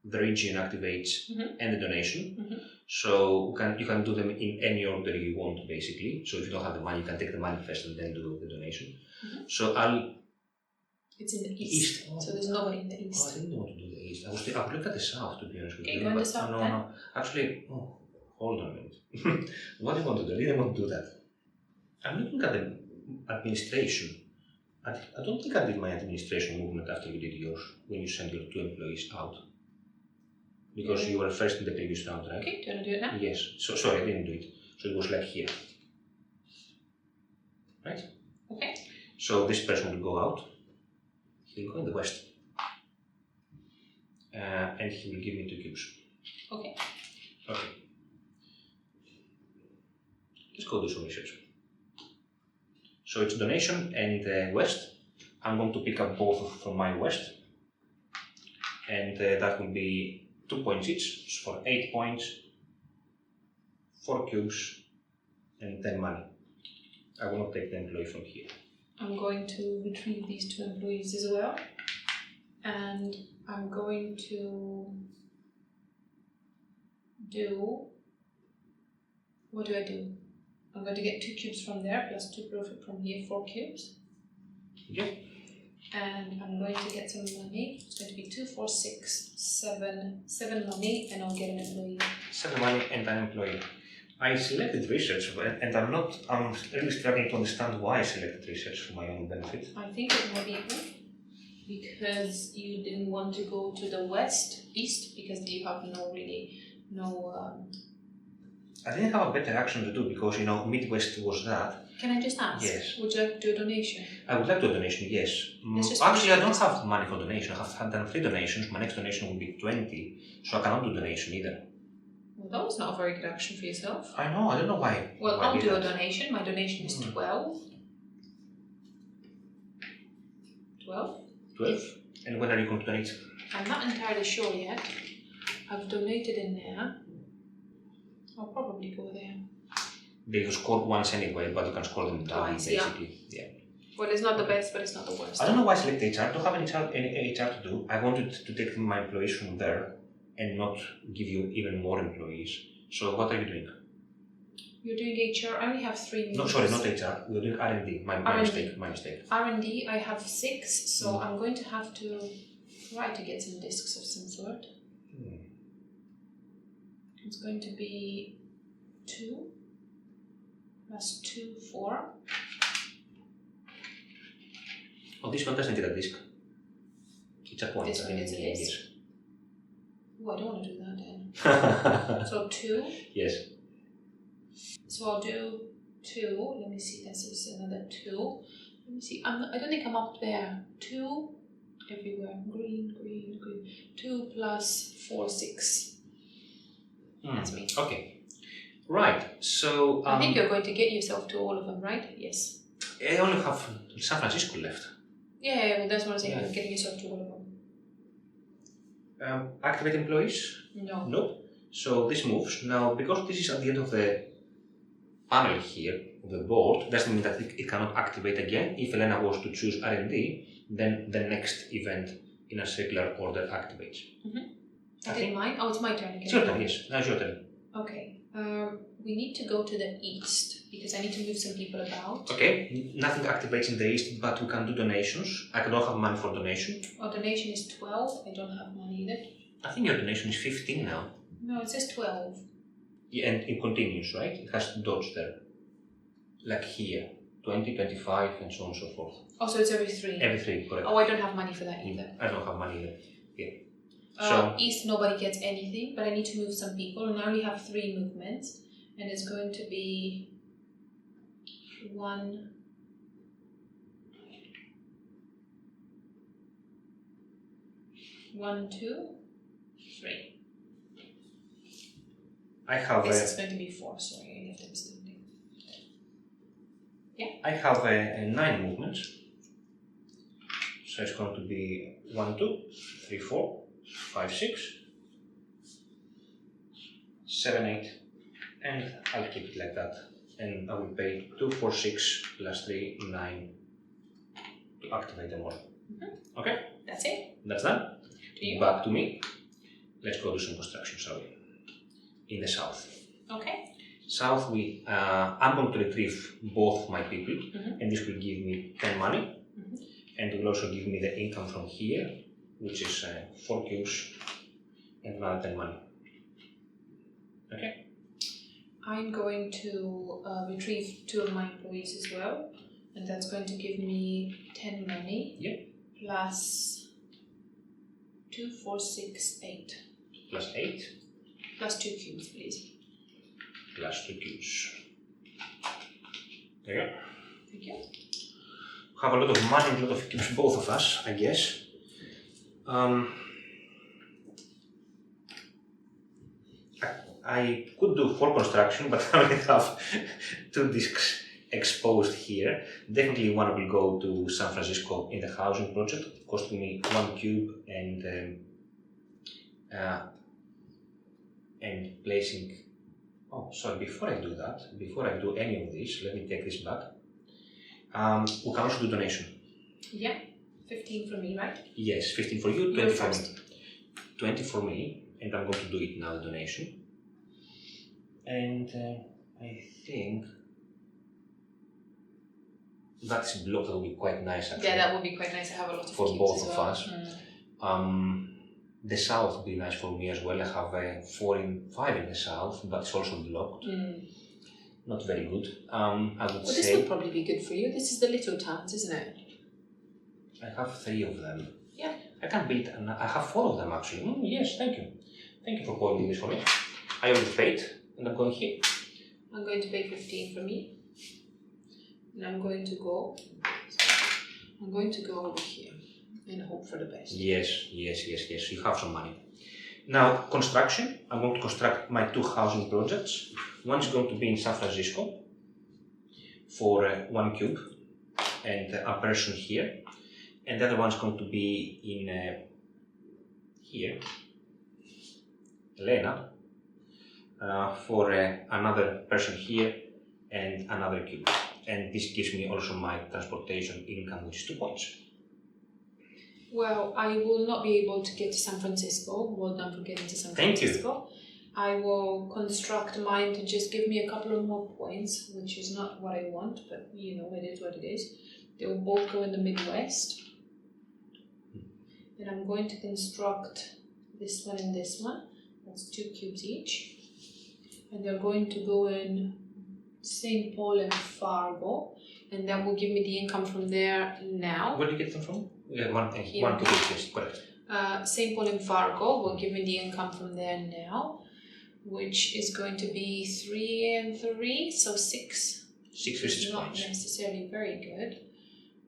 the region activates and the donation. So you can do them in any order you want, basically. So if you don't have the money, you can take the money first and then do the donation. So It's in the east. East. Oh. So there's nobody in the Oh, I east. didn't want to do the east. I would look at the south, to be honest with Okay, you. go on the south then. No. Actually, hold on a minute. What do you want to do? I didn't want to do that. I'm looking at the administration. I don't think I did my administration movement after you did yours, when you sent your 2 employees out. Because you were first in the previous round, right? Okay, do you want to do it now? Yes. So sorry, I didn't do it. So it was like here. Right? Okay. So this person will go out. He'll go in the west. And he will give me 2 cubes. Okay. Okay. Let's go do some research. So it's donation and west. I'm going to pick up both from my west. And that will be 2 points each, so for 8 points, 4 cubes, and 10 money. I will not take the employee from here. I'm going to retrieve these 2 employees as well. And I'm going to do... What do I do? I'm going to get 2 cubes from there, plus 2 profit from here, 4 cubes. Yeah. And I'm going to get some money. It's going to be 2, 4, 6, 7. 7 money, and I'll get an employee. 7 money and an employee. I selected research, and I'm really struggling to understand why I selected research for my own benefit. I think it might be because you didn't want to go to the east, because you have I didn't have a better action to do because, Midwest was that. Can I just ask? Yes. Would you like to do a donation? I would like to do a donation, yes. Actually, I don't have money for donation. I have done 3 donations. My next donation will be 20, so I cannot do donation either. Well, that was not a very good action for yourself. I know, I don't know why. Well, why I'll do a donation. My donation is 12. 12? 12? And when are you going to donate? I'm not entirely sure yet. I've donated in there. I'll probably go there. They score once anyway, but you can score them double, Twice, basically. Yeah. Well, it's not the best, but it's not the worst. I don't know why I select HR. I don't have any HR to do. I wanted to take my employees from there and not give you even more employees. So what are you doing? You're doing HR. I only have 3 No, sorry, not HR. We're doing R&D. My mistake. R&D, I have 6, so I'm going to have to try to get some discs of some sort. It's going to be 2 plus 2, 4. Oh, this one doesn't get a disc. It's a point. This one gets a disc? Yes. Oh, I don't want to do that then. So 2. Yes. So I'll do 2. Let me see, that's just another 2. Let me see, I don't think I'm up there. 2 everywhere. Green. 2 plus 4, 6. That's me. Okay. Right. So I think you're going to get yourself to all of them, right? Yes. I only have San Francisco left. Yeah, well, that's what I'm saying. You're getting yourself to all of them. Activate employees? No. Nope. So this moves. Now, because this is at the end of the panel here, of the board, doesn't mean that it cannot activate again. If Elena was to choose R&D, then the next event in a circular order activates. I think mine? Oh, it's my turn again. It's your turn, yes. Now it's your turn. Okay. We need to go to the east because I need to move some people about. Okay. Nothing activates in the east, but we can do donations. I don't have money for donation. Oh, donation is 12. I don't have money either. I think your donation is 15 now. No, it says 12. Yeah, and it continues, right? It has dots there. Like here. 20, 25, and so on and so forth. Oh, so it's every 3? Every 3, correct. Oh, I don't have money for that either. I don't have money either. Yeah. East, nobody gets anything, but I need to move some people, and I only have 3 movements, and it's going to be 1, 1, 2, 3. I have this is going to be 4, sorry, I left them standing. Yeah? I have 9 movements. So it's going to be 1, 2, 3, 4, 5, 6, 7, 8, and I'll keep it like that. And I will pay 2, 4, 6 plus 3, 9 to activate them all. Okay? That's it. That's done. To you. Back to me. Let's go do some construction, shall we? In the south. Okay. South, I'm going to retrieve both my people, and this will give me 10 money. and will also give me the income from here, which is 4 cubes and another 10 money. Okay. I'm going to retrieve 2 of my employees as well, and that's going to give me 10 money. Yep. Plus 2, 4, 6, 8. Plus 8. Plus 2 cubes, please. Plus 2 cubes. There you go. Thank you. Have a lot of money and a lot of cubes, both of us, I guess. I could do 4 construction, but I only have 2 discs exposed here. Definitely one will go to San Francisco in the housing project, costing me 1 cube and placing. Oh, sorry, before I do that, before I do any of this, let me take this back. We can also do donation. Yeah, 15 for me, right? Yes, 15 for you, 20 You're for me. first. 20 for me, and I'm going to do it now, the donation. And I think that's block that will be quite nice actually. Yeah, that would be quite nice to have a lot of for cubes both as of well. us. The south would be nice for me as well. I have 5 in the south, but it's also blocked. Not very good. I would Well, say. this would probably be good for you. This is the little towns, isn't it? I have 3 of them. Yeah. I can build. I have 4 of them actually. Yes, thank you. Thank you for calling this for me. I already paid, and I'm going here. I'm going to pay 15 for me. And I'm going to go over here and hope for the best. Yes. You have some money. Now, construction. I'm going to construct my 2 housing projects. One is going to be in San Francisco for 1 cube and a person here. And the other one is going to be in here, Elena, for another person here and another cube. And this gives me also my transportation income, which is 2 points. Well, I will not be able to get to San Francisco. Well done for getting to San Thank Francisco. I will construct mine to just give me a couple of more points, which is not what I want, but you know, it is what it is. They will both go in the Midwest. And I'm going to construct this one and this one. That's 2 cubes each. And they're going to go in St. Paul and Fargo. And that will give me the income from there now. Where do you get them from? Yeah, one cube, yes, correct. St. Paul and Fargo will give me the income from there now, which is going to be 3 and 3, so 6. 6 versus not points. necessarily very good,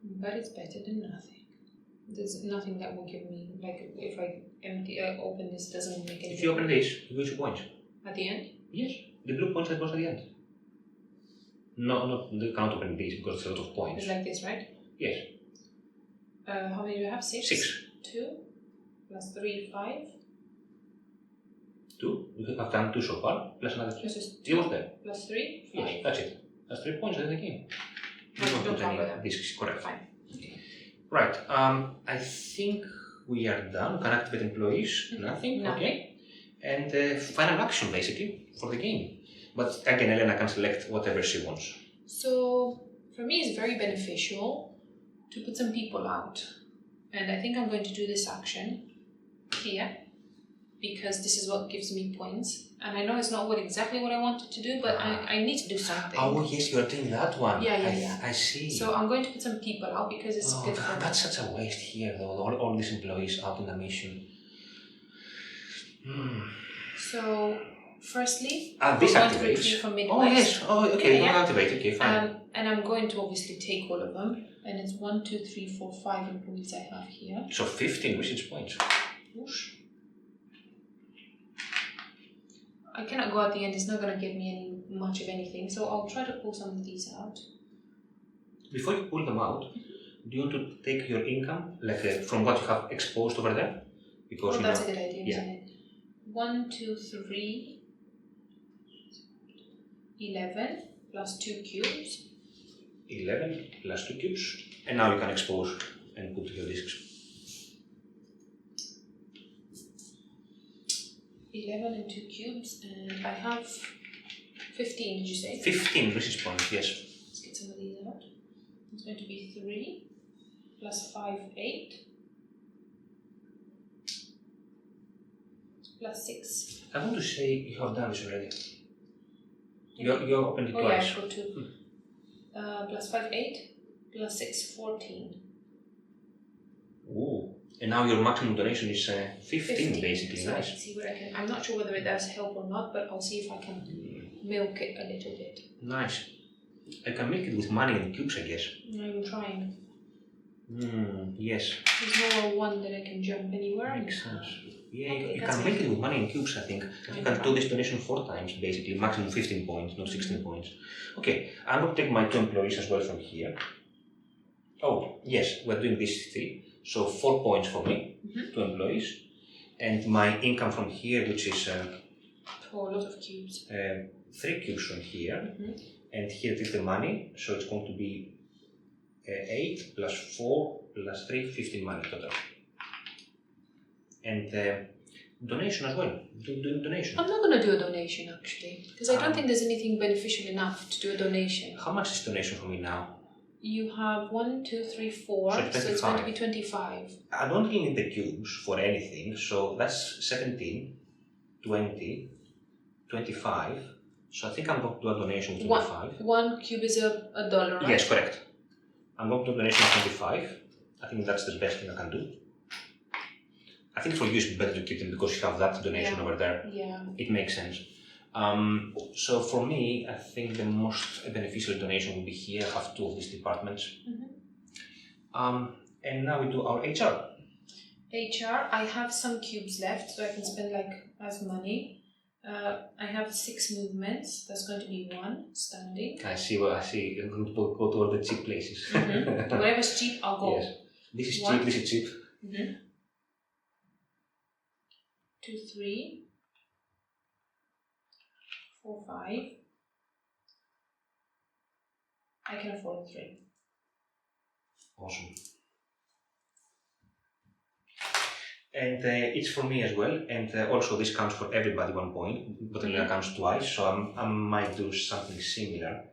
but it's better than nothing. There's nothing that will give me, like if I open this, doesn't make any. If you open this, you lose 2 points. At the end? Yes, the blue points that goes at the end. No, you cannot open this because it's a lot of points. It's like this, right? Yes. How many do I have? 6? 6. 2 plus 3, 5. 2. You have done 2 so far, plus another 3. This is You was there. plus 3, 5. Yes, that's it. That's 3 points in the game. But you don't put any cover them. This is correct. Fine. Right. I think we are done. We can activate employees. Nothing. Okay. And final action basically for the game. But again, Elena can select whatever she wants. So for me, it's very beneficial to put some people out, and I think I'm going to do this action here because this is what gives me points. And I know it's not exactly what I wanted to do, but I need to do something. Oh yes, you're doing that one. Yeah. I see. So I'm going to put some people out because it's good for that's such a waste here, though. All these employees out in the mission. So, firstly, this I'm going to activates. retrieve from Midwest. Oh yes. Oh okay. Yeah. You activate. Okay, fine. And I'm going to obviously take all of them. And it's 1, 2, 3, 4, 5 employees I have here. So 15 research points. Whoosh. I cannot go at the end. It's not going to give me much of anything. So I'll try to pull some of these out. Before you pull them out, do you want to take your income, like from what you have exposed over there? Because that's a good idea, yeah. isn't it? 1, 2, 3, 11 plus 2 cubes. 11 plus 2 cubes. And now you can expose and put your discs. 11 and 2 cubes, and I have 15, did you say? 15 research points, yes. Let's get some of these out. It's going to be 3 plus 5, 8. Plus 6. I want to say you have done this already. You opened it Oh twice. yeah, I got 2. Plus 5, 8. Plus 6, 14. Ooh. And now your maximum donation is 15 basically. So Nice. I see where I can. I'm not sure whether it does help or not, but I'll see if I can milk it a little bit. Nice. I can milk it with money and cubes, I guess. I'm trying. Yes. There's no one that I can jump anywhere. Makes sense. Yeah, Okay, you that's can fine. make it with money and cubes, I think. You can do this donation 4 times, basically, maximum 15 points, not 16 points. Okay, I'm going to take my 2 employees as well from here. Oh, yes, we're doing this 3. So 4 points for me, 2 employees. And my income from here, which is Oh, a lot of cubes. 3 cubes from here. And here is the money, so it's going to be 8 plus 4 plus 3, 15 money total. And donation as well. Do donation. I'm not going to do a donation actually, because I don't think there's anything beneficial enough to do a donation. How much is donation for me now? You have 1, 2, 3, 4, So so it's going to be 25. I don't really need the cubes for anything, so that's 17, 20, 25. So I think I'm going to do a donation of 25. 1 cube is a dollar, right? Yes, correct. I'm going to do a donation of 25. I think that's the best thing I can do. I think for you it's better to keep them because you have that donation over there. Yeah. It makes sense. So for me, I think the most beneficial donation will be here. I have 2 of these departments. And now we do our HR. HR, I have some cubes left, so I can spend like as money. I have 6 movements. That's going to be 1 standing. I see. Well, I see. I'm going to go to all the cheap places. Whatever's cheap, I'll go. Yes. This is 1. cheap. This is cheap. 2, 3, 4, 5. I can afford 3. Awesome. And it's for me as well. And also this counts for everybody 1 point, but it counts twice. So I might do something similar.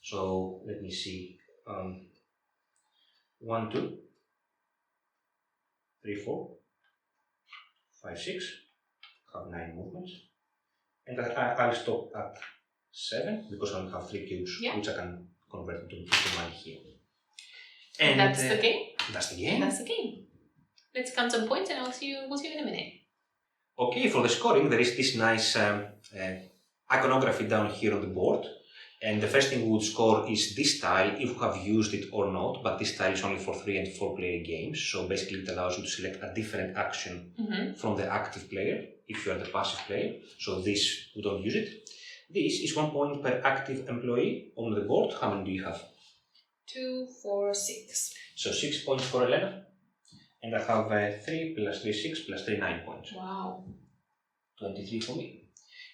So let me see. 1, 2, 3, 4, 5, 6. Have 9 movements. And I'll stop at 7 because I only have 3 cubes, which I can convert into 9 here. And that's the game? That's the game. That's the game. Let's count some points and we'll see you in a minute. Okay, for the scoring, there is this nice iconography down here on the board. And the first thing we would score is this tile, if you have used it or not, but this tile is only for 3 and 4 player games. So basically it allows you to select a different action from the active player, if you are the passive player. So this, we don't use it. This is 1 point per active employee on the board. How many do you have? 2, 4, 6. So 6 points for Elena. And I have 3 plus 3, 6 plus 3, 9 points. Wow. 23 for me.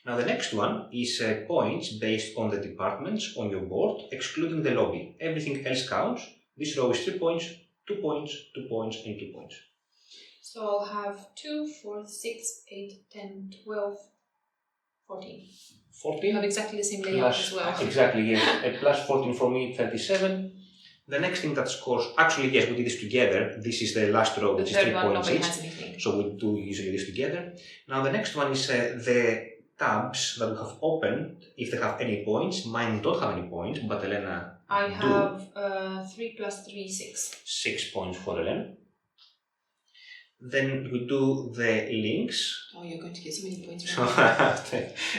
Now the next one is points based on the departments on your board, excluding the lobby. Everything else counts. This row is 3 points, 2 points, 2 points, and 2 points. So I'll have 2, 4, 6, 8, 10, 12, 14. 14. You have exactly the same layout as well. Exactly, yes. Plus 14 for me, 37. The next thing that scores, actually yes, we did this together. This is the last row, which is 3 points each. So we do usually this together. Now the next one is the tabs that we have opened, if they have any points. Mine don't have any points, but Elena I have 3 plus 3, 6. 6 points for Elena. Then we do the links. Oh, you're going to get so many points. So,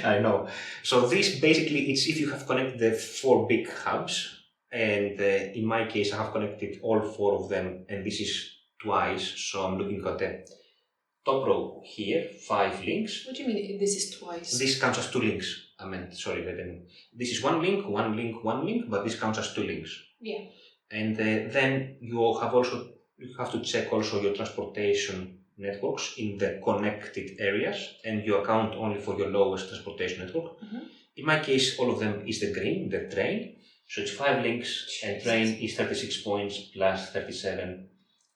I know. So this basically, it's if you have connected the 4 big hubs. And in my case, I have connected all 4 of them, and this is twice. So I'm looking at the top row here, 5 links. What do you mean this is twice? This counts as 2 links. I meant, sorry, this is 1 link, 1 link, 1 link, but this counts as 2 links. Yeah. And then you have to check also your transportation networks in the connected areas, and you account only for your lowest transportation network. In my case, all of them is the green, the train. So it's 5 links, and train is 36 points plus 37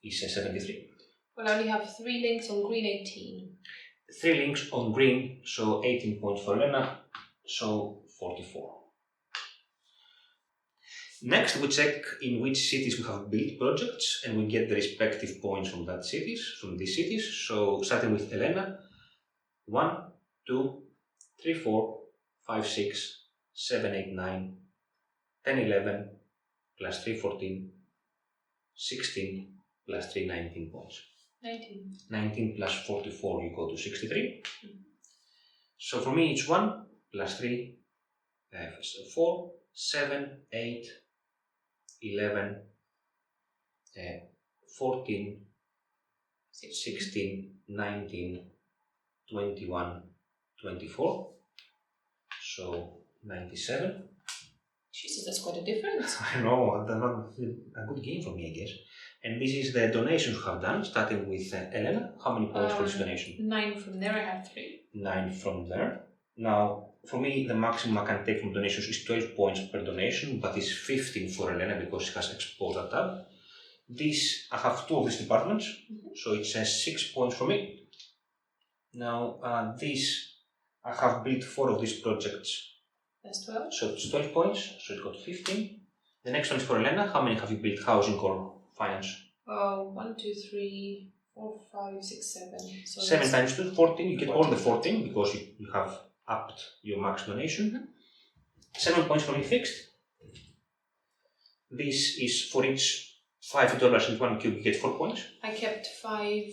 is 73. Well, I only have 3 links on green, 18. 3 links on green, so 18 points for Elena, so 44. Next, we check in which cities we have built projects, and we get the respective points from these cities. So, starting with Elena, 1, 2, 3, 4, 5, 6, 7, 8, 9, 10, 11, plus 3, 14, 16, plus 3, 19 points. 19 plus 44, you go to 63. So for me, it's 1 plus 3, 4, 7, 8, 11, 14, 16, 19, 21, 24. So 97. Jesus, that's quite a difference. I know, a good game for me, I guess. And this is the donations we have done, starting with Elena. How many points for this donation? 9 from there, I have 3. 9 from there. Now, for me, the maximum I can take from donations is 12 points per donation, but it's 15 for Elena because she has exposed a tab. This, I have 2 of these departments, so it says 6 points for me. Now, this, I have built 4 of these projects. That's 12. So it's 12 points, so it got 15. The next one is for Elena. How many have you built housing or finance? 1, 2, 3, 4, 5, 6, 7. So 7 times 2, 14. You get 14. all the 14 because you have upped your max donation. 7 points for me fixed. This is for each $5 in 1 cube, you get 4 points. I kept 5,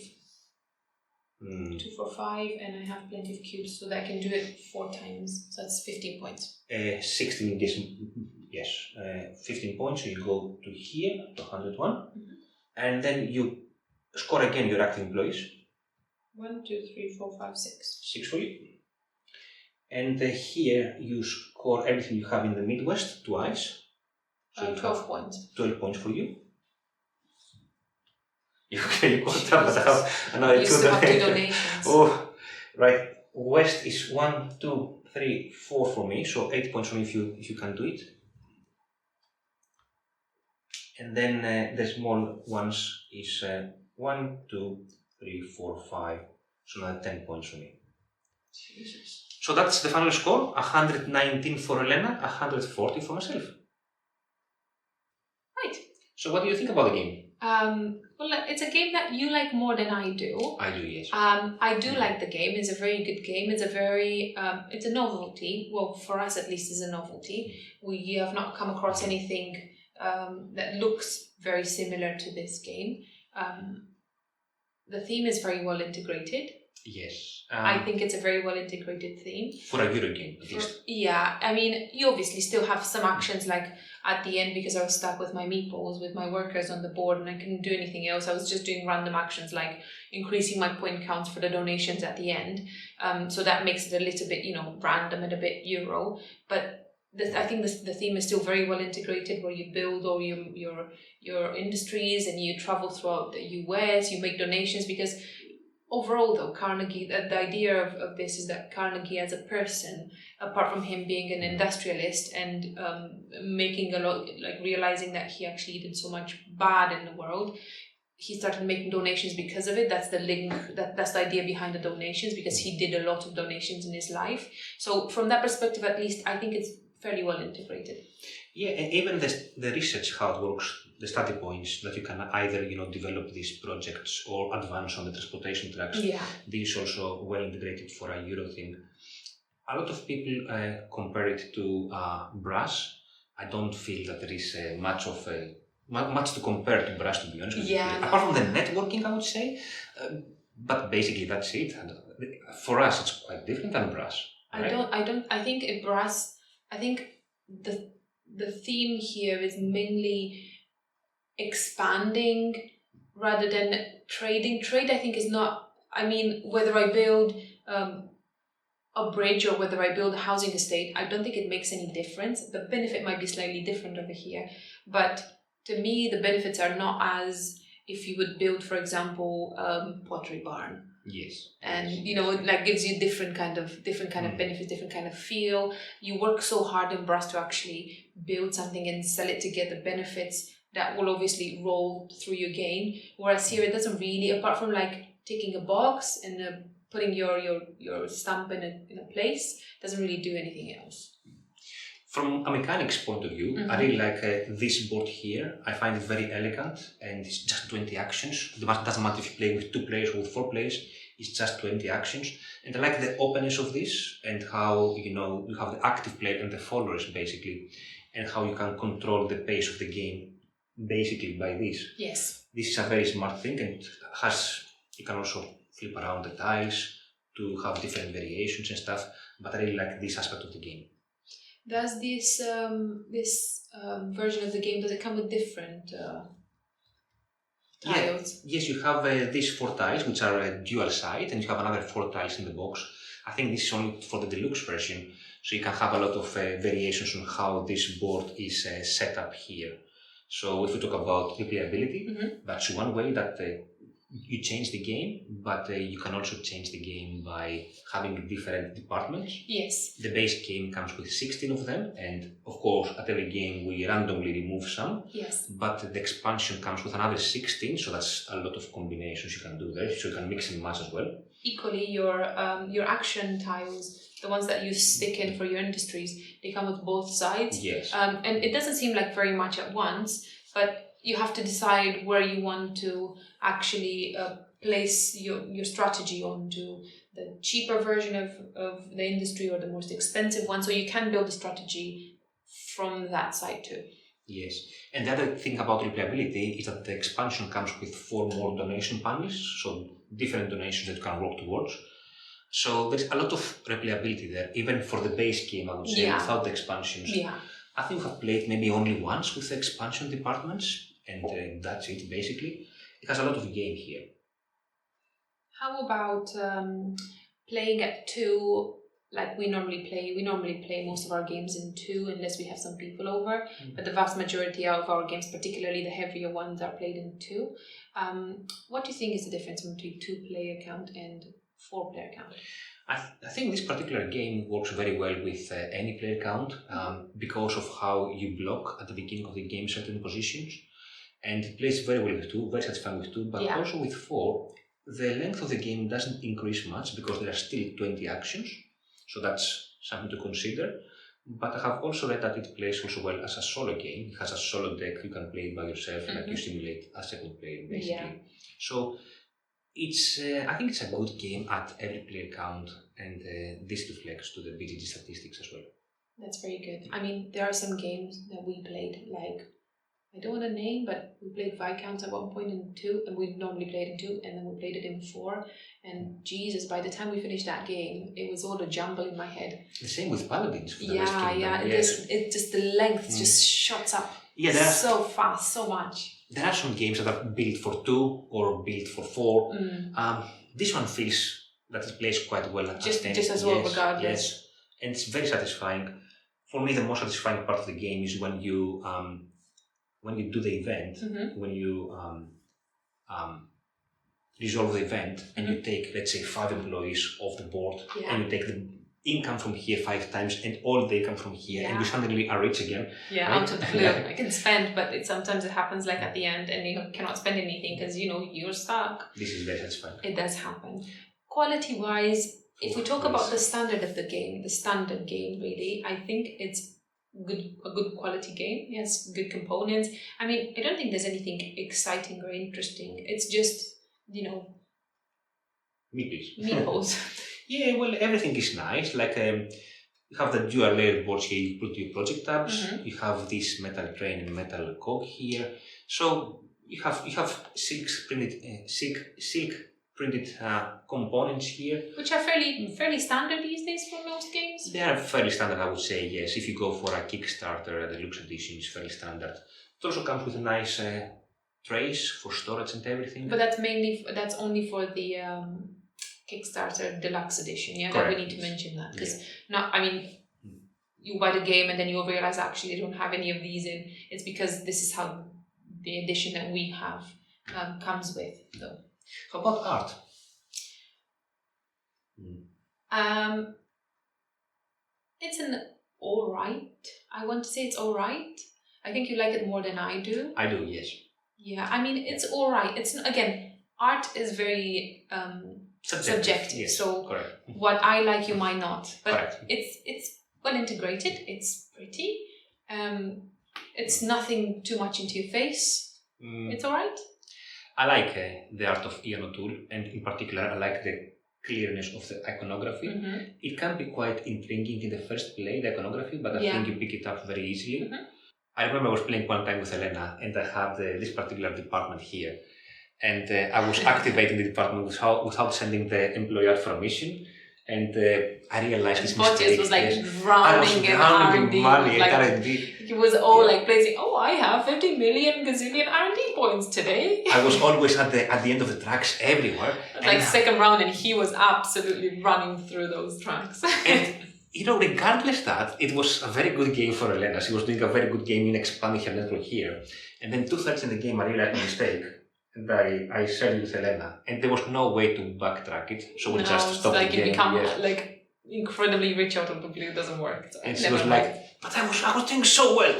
2 for 5, and I have plenty of cubes so that I can do it 4 times. So that's 15 points. 16, yes. 15 points, so you go to here, to 101. And then you score again your active employees. 1, 2, 3, 4, 5, 6. 6 for you. And here you score everything you have in the Midwest twice. So 12 points. 12 points for you. You got that, another 2 donations. Oh, right. West is 1, 2, 3, 4 for me, so 8 points for me if you can do it. And then the small ones is 1, 2, 3, 4, 5, so another 10 points for me. Jesus. So that's the final score, 119 for Elena, 140 for myself. Right. So what do you think about the game? Well, it's a game that you like more than I do. I do, yes. I do like the game. It's a very good game. It's a very, it's a novelty. Well, for us at least, it's a novelty. We have not come across anything that looks very similar to this game. The theme is very well integrated. Yes. I think it's a very well integrated theme. For a Euro game, at least. Yeah, I mean, you obviously still have some actions like at the end because I was stuck with my meeples, with my workers on the board and I couldn't do anything else. I was just doing random actions like increasing my point counts for the donations at the end. So that makes it a little bit, random and a bit Euro. But I think the theme is still very well integrated where you build all your industries and you travel throughout the US, you make donations because overall though, Carnegie, the idea of this is that Carnegie as a person, apart from him being an industrialist and making a lot, like realizing that he actually did so much bad in the world, he started making donations because of it. That's the link, that's the idea behind the donations, because he did a lot of donations in his life. So from that perspective, at least, I think it's fairly well integrated. Yeah, and even the research, how it works, the study points that you can either develop these projects or advance on the transportation tracks. Yeah. This is also well integrated for a Euro thing. A lot of people compare it to brass. I don't feel that there is much to compare to brass, to be honest with you. Apart from the networking, I would say. But basically that's it. And for us, it's quite different than brass. Right? I think brass. I think the theme here is mainly expanding rather than trading. Trade, I think, is not, whether I build a bridge or whether I build a housing estate, I don't think it makes any difference. The benefit might be slightly different over here, but to me, the benefits are not as if you would build, for example, pottery barn. Yes. And like gives you different kind of benefits, different kind of feel. You work so hard in brass to actually build something and sell it to get the benefits that will obviously roll through your game. Whereas here it doesn't really, apart from like ticking a box and putting your stamp in a place, doesn't really do anything else. From a mechanics point of view, I really like this board here. I find it very elegant, and it's just 20 actions. It doesn't matter if you play with 2 players or with 4 players, it's just 20 actions. And I like the openness of this, and how, you know, you have the active player and the followers basically, and how you can control the pace of the game basically by this. Yes. This is a very smart thing, and you can also flip around the tiles to have different variations and stuff, but I really like this aspect of the game. Does this version of the game, does it come with different tiles? Yes, you have these 4 tiles, which are dual side, and you have another 4 tiles in the box. I think this is only for the deluxe version, so you can have a lot of variations on how this board is set up here. So if we talk about replayability, that's one way that you change the game, but you can also change the game by having different departments. Yes. The base game comes with 16 of them, and of course at every game we randomly remove some. Yes. But the expansion comes with another 16, so that's a lot of combinations you can do there, so you can mix and match as well. Equally, your action tiles, the ones that you stick in for your industries, they come with both sides. Yes. And it doesn't seem like very much at once, but you have to decide where you want to actually place your strategy onto the cheaper version of the industry or the most expensive one. So you can build a strategy from that side too. Yes, and the other thing about replayability is that the expansion comes with 4 more donation panels, so different donations that you can work towards. So there's a lot of replayability there, even for the base game, I would say, without the expansions. Yeah. I think I've played maybe only once with the expansion departments, and that's it basically. It has a lot of game here. How about playing at 2? Like we normally play most of our games in 2 unless we have some people over, but the vast majority of our games, particularly the heavier ones, are played in 2. What do you think is the difference between 2-player count and 4-player count? I think this particular game works very well with any player count because of how you block at the beginning of the game certain positions, and it plays very well with 2, very satisfying with 2, but also with 4, the length of the game doesn't increase much because there are still 20 actions. So that's something to consider. But I have also read that it plays also well as a solo game. It has a solo deck, you can play it by yourself, and you simulate a second player basically. Yeah. So it's I think it's a good game at every player count, and this reflects to the BGG statistics as well. That's very good. I mean, there are some games that we played, like, I don't want to name, but we played Viscounts at one point in 2, and we normally played in 2, and then we played it in 4. And Jesus, by the time we finished that game, it was all a jumble in my head. The same with Paladins. For the it just the length just shots up. Yeah, so fast, so much. There are some games that are built for 2 or built for 4. This one feels that it plays quite well at just as well, regardless. Yes, and it's very satisfying. For me, the most satisfying part of the game is when you do the event, when you resolve the event, and you take, let's say, 5 employees off the board, and you take the income from here 5 times and all the income from here, and you suddenly are rich again. Yeah, right? Out of the blue. I can spend, but sometimes it happens like at the end, and you cannot spend anything because you're stuck. This is very satisfying. It does happen. Quality-wise, if we talk about the standard of the game, the standard game really, I think it's a good quality game. Yes, good components. I mean, I don't think there's anything exciting or interesting. It's just, meeples. Yeah, well, everything is nice. Like you have the dual layered boards here. You put your project tabs. You have this metal train and metal cog here. So you have silk printed components here, which are fairly standard these days for most games. They are fairly standard, I would say. Yes, if you go for a Kickstarter, the deluxe edition is fairly standard. It also comes with a nice trays for storage and everything. But that's only for the Kickstarter deluxe edition. Yeah, correct. That we need to mention that because you buy the game and then you realize actually they don't have any of these in. It's because this is how the edition that we have comes with, though. How about art? It's an alright. I want to say it's alright. I think you like it more than I do. I do, yes. Yeah, I mean, it's alright. It's, again, art is very subjective. Yes, so correct. What I like, you might not. But correct. it's well integrated. It's pretty. It's nothing too much into your face. It's alright. I like the art of Ian O'Toole, and in particular, I like the clearness of the iconography. It can be quite intriguing in the first play, the iconography, but I think you pick it up very easily. I remember I was playing one time with Elena, and I had this particular department here, and I was activating the department without sending the employee out for a mission. And I realized this mistake. Was like drowning in R&D. Money like, R&D. He was all like placing, I have 50 million gazillion R&D points today. I was always at the end of the tracks everywhere. Like second round, and he was absolutely running through those tracks. And regardless that, it was a very good game for Elena. She was doing a very good game in expanding her network here. And then 2/3 in the game, I realized my mistake. And I shared it with Elena, and there was no way to backtrack it, so we just stopped the game. You become like incredibly rich out of the blue. It doesn't work. So and she was like, "But I was doing so well."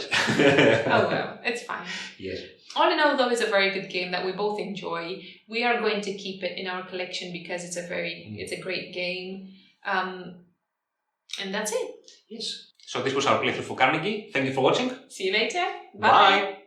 Oh well, it's fine. Yes. All in all, though, it's a very good game that we both enjoy. We are going to keep it in our collection because it's a great game, and that's it. Yes. So this was our playthrough for Carnegie. Thank you for watching. See you later. Bye.